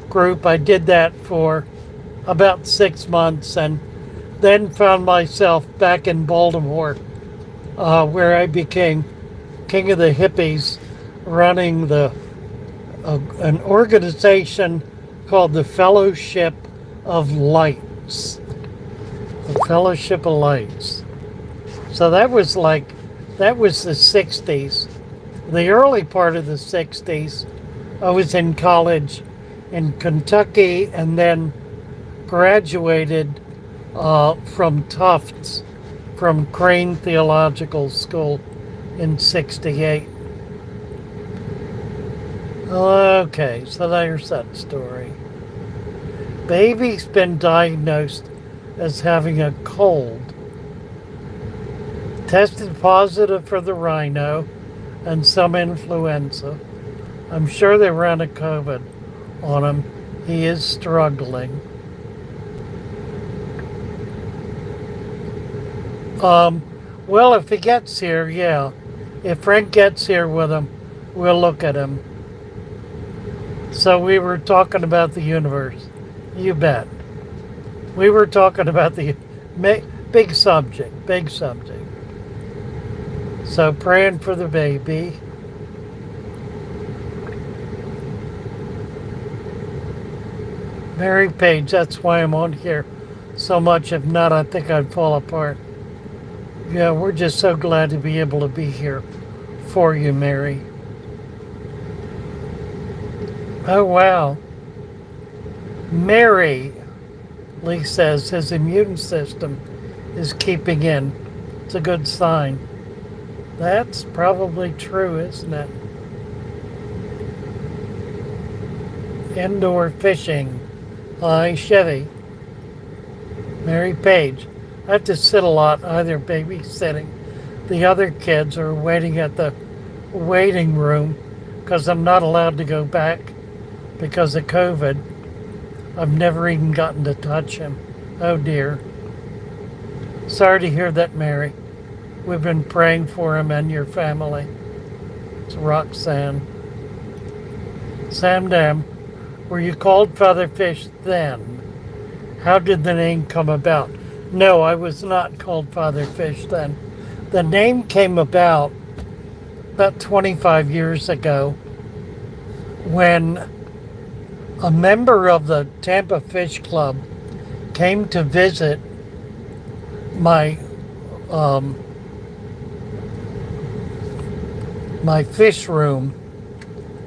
group. I did that for about 6 months and then found myself back in Baltimore, where I became king of the hippies, running an organization called the Fellowship of Lights. The Fellowship of Lights. So that was the 60s. The early part of the 60s, I was in college in Kentucky and then graduated from Tufts, from Crane Theological School in 68. Okay, so there's that story. Baby's been diagnosed as having a cold. Tested positive for the rhino and some influenza. I'm sure they ran a COVID on him. He is struggling. Well, if he gets here, yeah. If Frank gets here with him, we'll look at him. So we were talking about the universe. You bet. We were talking about the big subject. So praying for the baby. Mary Page, that's why I'm on here so much. If not, I think I'd fall apart. Yeah, we're just so glad to be able to be here for you, Mary. Oh, wow. Mary, Lee says his immune system is keeping in. It's a good sign. That's probably true, isn't it? Indoor fishing. Hi, Chevy. Mary Page. I have to sit a lot, either babysitting the other kids or waiting at the waiting room because I'm not allowed to go back because of COVID. I've never even gotten to touch him. Oh dear. Sorry to hear that, Mary. We've been praying for him and your family. It's Roxanne. Sam Dam, were you called Father Fish then? How did the name come about? No, I was not called Father Fish then. The name came about 25 years ago when a member of the Tampa Fish Club came to visit my my fish room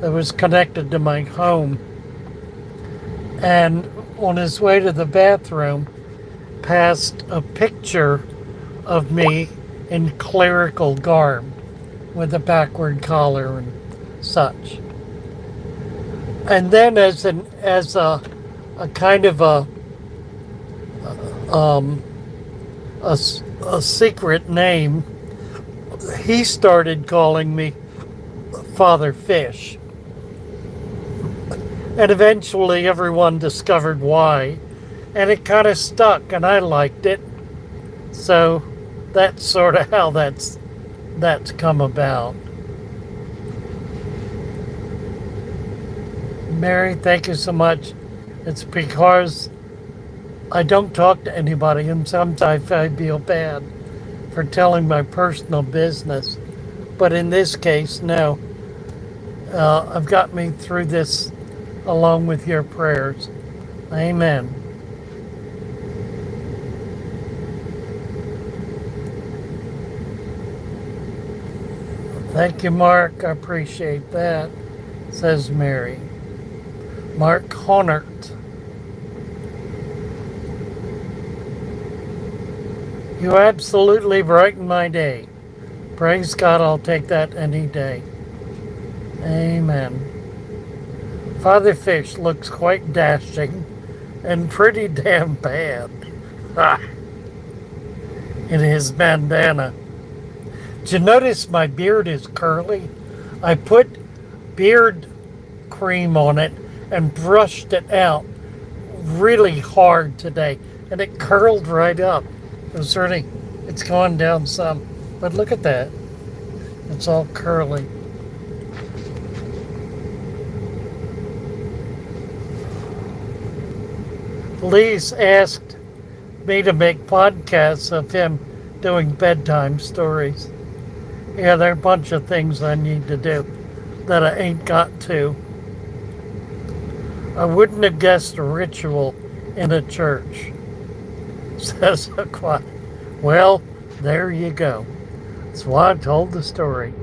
that was connected to my home, and on his way to the bathroom passed a picture of me in clerical garb with a backward collar and such. And then as a kind of a secret name, he started calling me Father Fish. And eventually everyone discovered why. And it kind of stuck, and I liked it. So that's sort of how that's come about. Mary, thank you so much. It's because I don't talk to anybody, and sometimes I feel bad for telling my personal business. But in this case, no. I've got me through this along with your prayers. Amen. Thank you, Mark. I appreciate that, says Mary. Mark Honert. You absolutely brighten my day. Praise God, I'll take that any day. Amen. Father Fish looks quite dashing and pretty damn bad in his bandana. Did you notice my beard is curly? I put beard cream on it and brushed it out really hard today, and it curled right up. It's gone down some, but look at that. It's all curly. Lise asked me to make podcasts of him doing bedtime stories. Yeah, there are a bunch of things I need to do that I ain't got to. I wouldn't have guessed a ritual in a church, says Aqua. Well, there you go. That's why I told the story.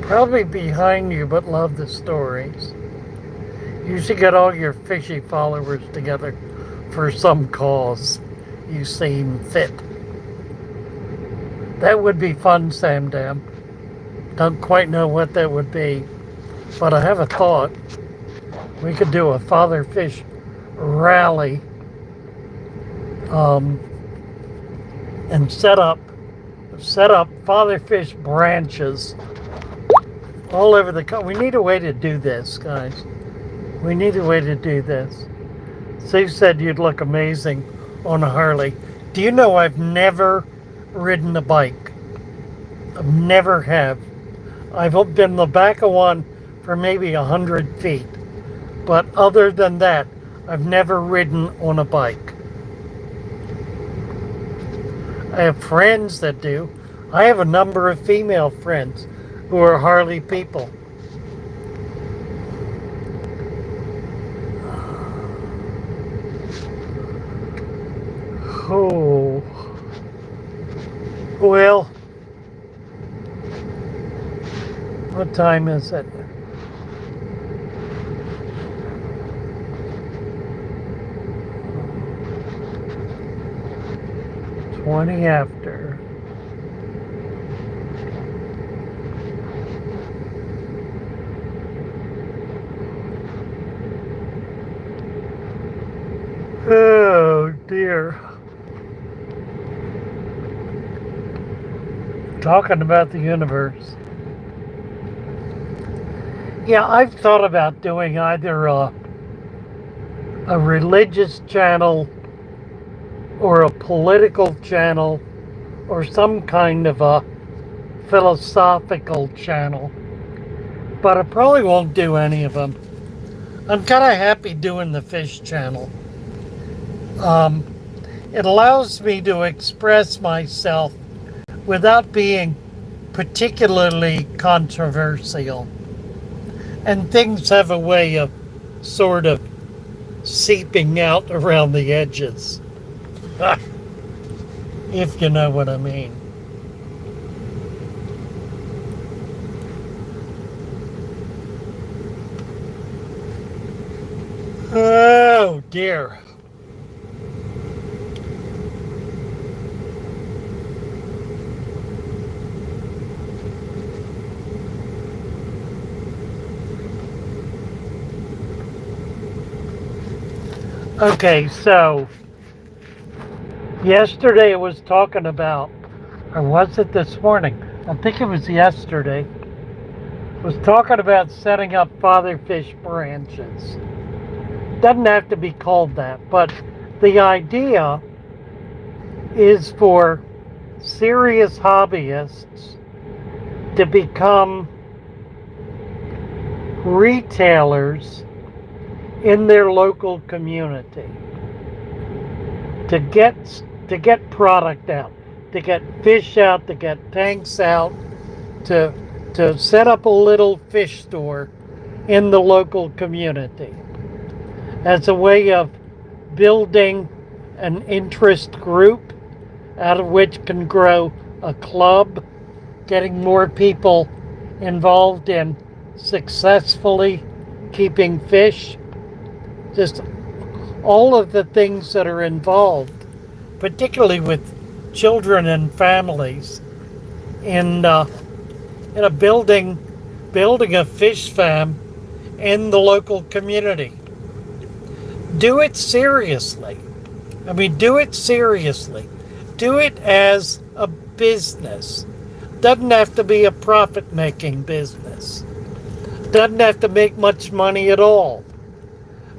Probably behind you, but love the stories. You should get all your fishy followers together for some cause you seem fit. That would be fun, Sam Dam. Don't quite know what that would be, but I have a thought. We could do a Father Fish rally and set up Father Fish branches all over the country. We need a way to do this, guys. We need a way to do this. Steve said you'd look amazing on a Harley. Do you know I've never ridden a bike? I never have. I've been in the back of one for maybe 100 feet. But other than that, I've never ridden on a bike. I have friends that do. I have a number of female friends who are Harley people. Oh. Well, what time is it? 20 after. Oh dear. Talking about the universe. Yeah, I've thought about doing either a religious channel or a political channel or some kind of a philosophical channel. But I probably won't do any of them. I'm kind of happy doing the fish channel. It allows me to express myself without being particularly controversial. And things have a way of sort of seeping out around the edges. If you know what I mean. Oh dear. Okay, so yesterday I was talking about, or was it this morning? I think it was yesterday. Was talking about setting up father fish branches. Doesn't have to be called that, but the idea is for serious hobbyists to become retailers in their local community, to get product out, to get fish out, to get tanks out, to set up a little fish store in the local community as a way of building an interest group out of which can grow a club, getting more people involved in successfully keeping fish, just all of the things that are involved, particularly with children and families, in a building a fish farm in the local community. Do it seriously. I mean, do it seriously. Do it as a business. Doesn't have to be a profit-making business. Doesn't have to make much money at all.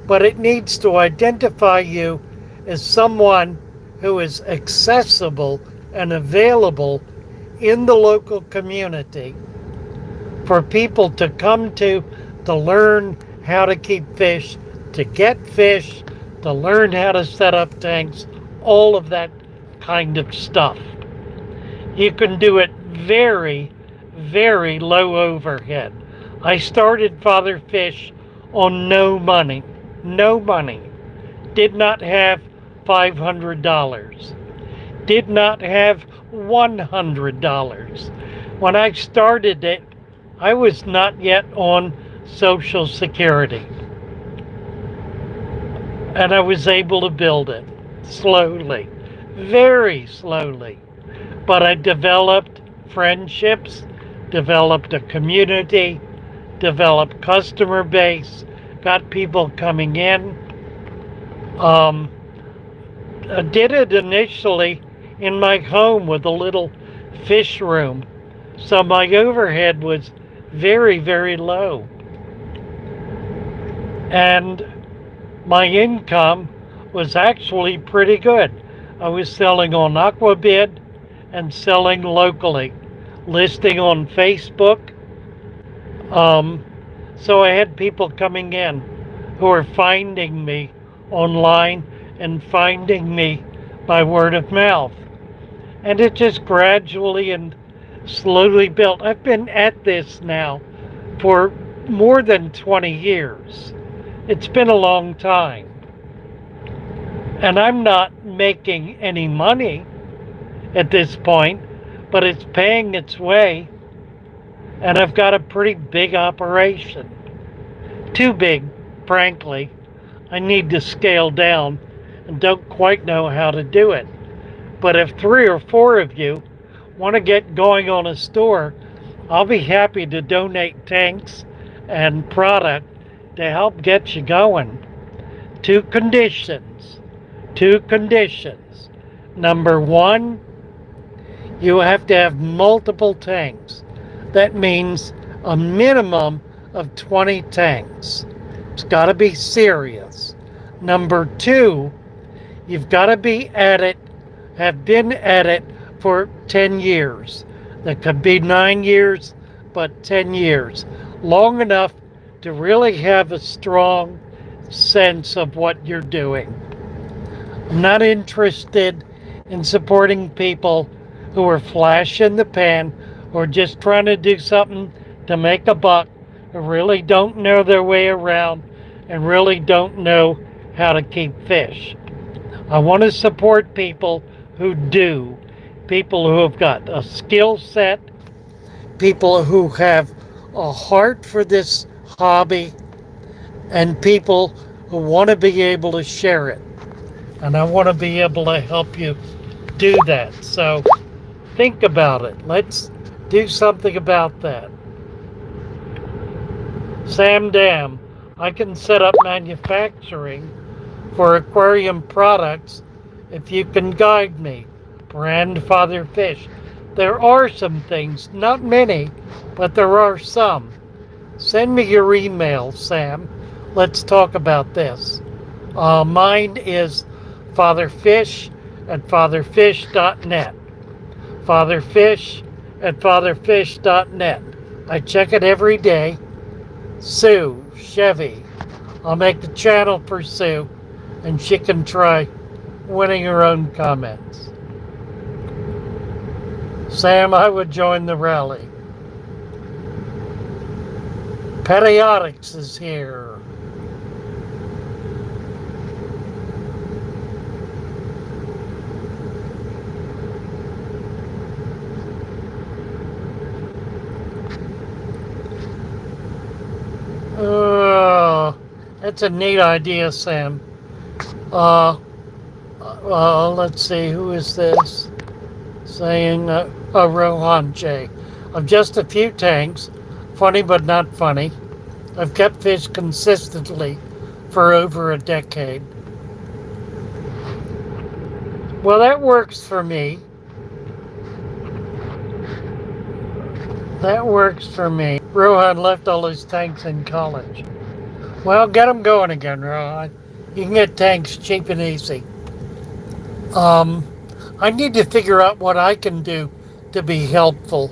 But it needs to identify you as someone who is accessible and available in the local community for people to come to learn how to keep fish, to get fish, to learn how to set up tanks, all of that kind of stuff. You can do it very, very low overhead. I started Father Fish on no money. No money. Did not have $500. Did not have $100. When I started it, I was not yet on Social Security. And I was able to build it slowly, very slowly. But I developed friendships, developed a community, developed customer base, got people coming in. I did it initially in my home with a little fish room. So my overhead was very, very low. And my income was actually pretty good. I was selling on Aquabid and selling locally, listing on Facebook. So I had people coming in who were finding me online and finding me by word of mouth. And it just gradually and slowly built. I've been at this now for more than 20 years. It's been a long time. And I'm not making any money at this point, but it's paying its way. And I've got a pretty big operation. Too big, frankly. I need to scale down and don't quite know how to do it. But if 3 or 4 of you want to get going on a store, I'll be happy to donate tanks and product to help get you going. Two conditions. Number 1, you have to have multiple tanks. That means a minimum of 20 tanks. It's got to be serious. Number 2, you've got to be at it, have been at it for 10 years. That could be 9 years, but 10 years. Long enough to really have a strong sense of what you're doing. I'm not interested in supporting people who are flash in the pan or just trying to do something to make a buck, who really don't know their way around and really don't know how to keep fish. I want to support people who do, people who have got a skill set, people who have a heart for this hobby, and people who want to be able to share it. And I want to be able to help you do that. So think about it. Let's do something about that. Sam Dam, I can set up manufacturing for aquarium products if you can guide me. Brand Father Fish. There are some things, not many, but there are some. Send me your email, Sam. Let's talk about this. Mine is fatherfish at fatherfish.net. Fatherfish at fatherfish.net. I check it every day. Sue, Chevy. I'll make the channel for Sue, and she can try winning her own comments. Sam, I would join the rally. Pediotics is here. That's a neat idea, Sam. Let's see, who is this? Saying, Rohan J. Of just a few tanks, funny but not funny. I've kept fish consistently for over a decade. Well, that works for me. That works for me. Rohan left all his tanks in college. Well, get them going again, Rohan. You can get tanks cheap and easy. I need to figure out what I can do to be helpful.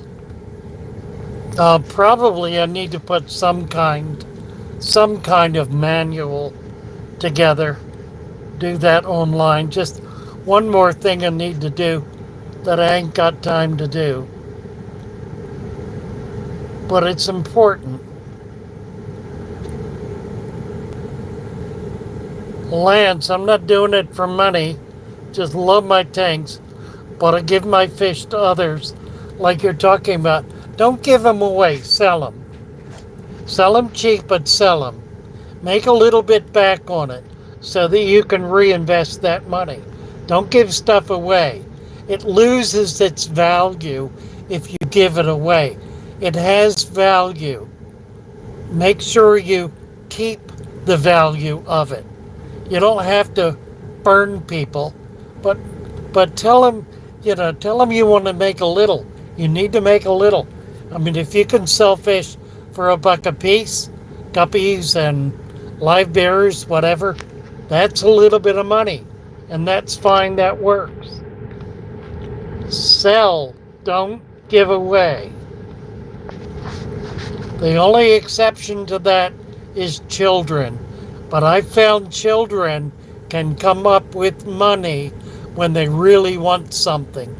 Probably I need to put some kind of manual together. Do that online. Just one more thing I need to do that I ain't got time to do. But it's important. Lance, I'm not doing it for money. Just love my tanks. But I give my fish to others, like you're talking about. Don't give them away. Sell them. Sell them cheap, but sell them. Make a little bit back on it so that you can reinvest that money. Don't give stuff away. It loses its value if you give it away. It has value. Make sure you keep the value of it. You don't have to burn people, but tell them, tell them you want to make a little. You need to make a little. I mean, if you can sell fish for $1 a piece, guppies and live bearers, whatever, that's a little bit of money, and that's fine. That works. Sell, don't give away. The only exception to that is children. But I found children can come up with money when they really want something.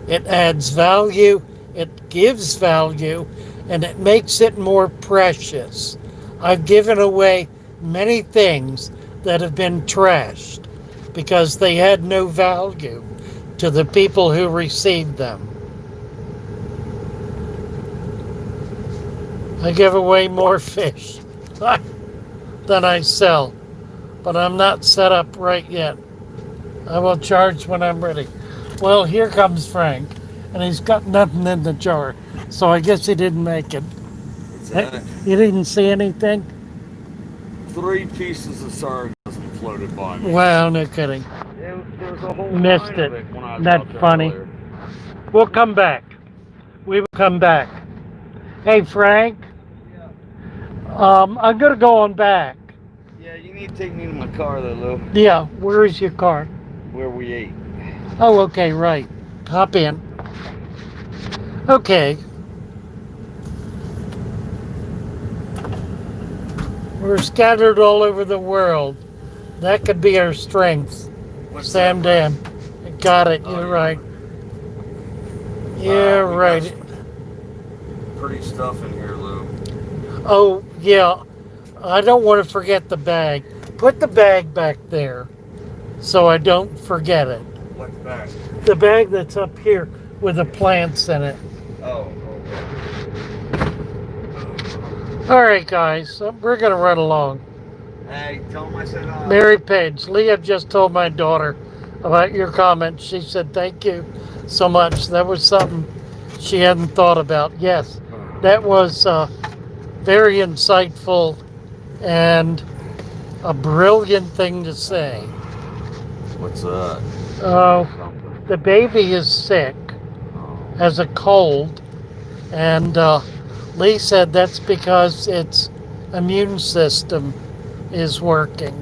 It adds value, it gives value, and it makes it more precious. I've given away many things that have been trashed because they had no value to the people who received them. I give away more fish than I sell, but I'm not set up right yet. I will charge when I'm ready. Well, here comes Frank, and he's got nothing in the jar, so I guess he didn't make it. You didn't see anything? 3 pieces of sargassum floated by me. Wow, no kidding. There was a whole Missed line it. of when I Isn't that talked to funny? earlier. We'll come back. We will come back. Hey, Frank. I'm going to go on back. Yeah, you need to take me to my car though, Lou. Yeah, where is your car? Where we ate. Oh, okay, right. Hop in. Okay. We're scattered all over the world. That could be our strength. What's Sam that, Dan. Got it, you're right. Yeah, we right. got pretty stuff in here, Lou. Oh, yeah. I don't want to forget the bag. Put the bag back there so I don't forget it. What bag? The bag that's up here with the plants in it. Oh. All right, guys, we're going to run along. Hey, tell him I said Mary Page, Leah just told my daughter about your comment. She said, thank you so much. That was something she hadn't thought about. Yes, that was very insightful and a brilliant thing to say. What's that? The baby is sick, has a cold, and Lee said that's because its immune system is working.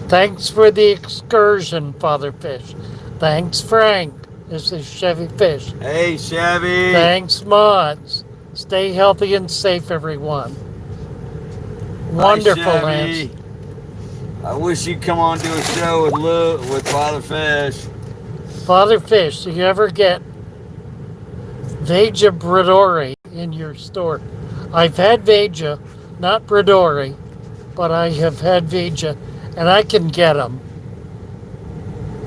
Thanks for the excursion, Father Fish. Thanks, Frank. This is Chevy Fish. Hey, Chevy. Thanks, Mods. Stay healthy and safe, everyone. Wonderful, Hi, Lance. Chevy. I wish you'd come on do a show with Father Fish. Father Fish, do you ever get Veja Bradori in your store? I've had Veja, not Bradori, but I have had Veja, and I can get them.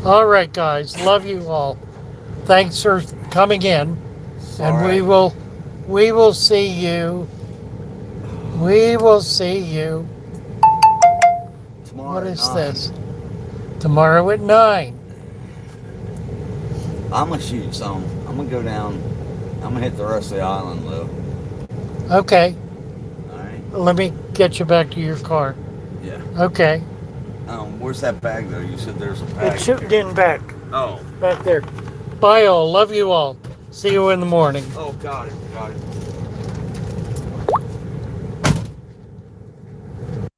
All right, guys, love you all. Thanks for coming in, and we will see you. We will see you. Tomorrow What at is 9. this? Tomorrow at 9. I'm gonna shoot some. I'm gonna go down. I'm gonna hit the rest of the island, Lou. Okay, All right. let me get you back to your car. Yeah. Okay. Where's that bag though? You said there's a bag. It's shooting in back Oh. there. Bye all. Love you all. See you in the morning. Oh, got it. Got it.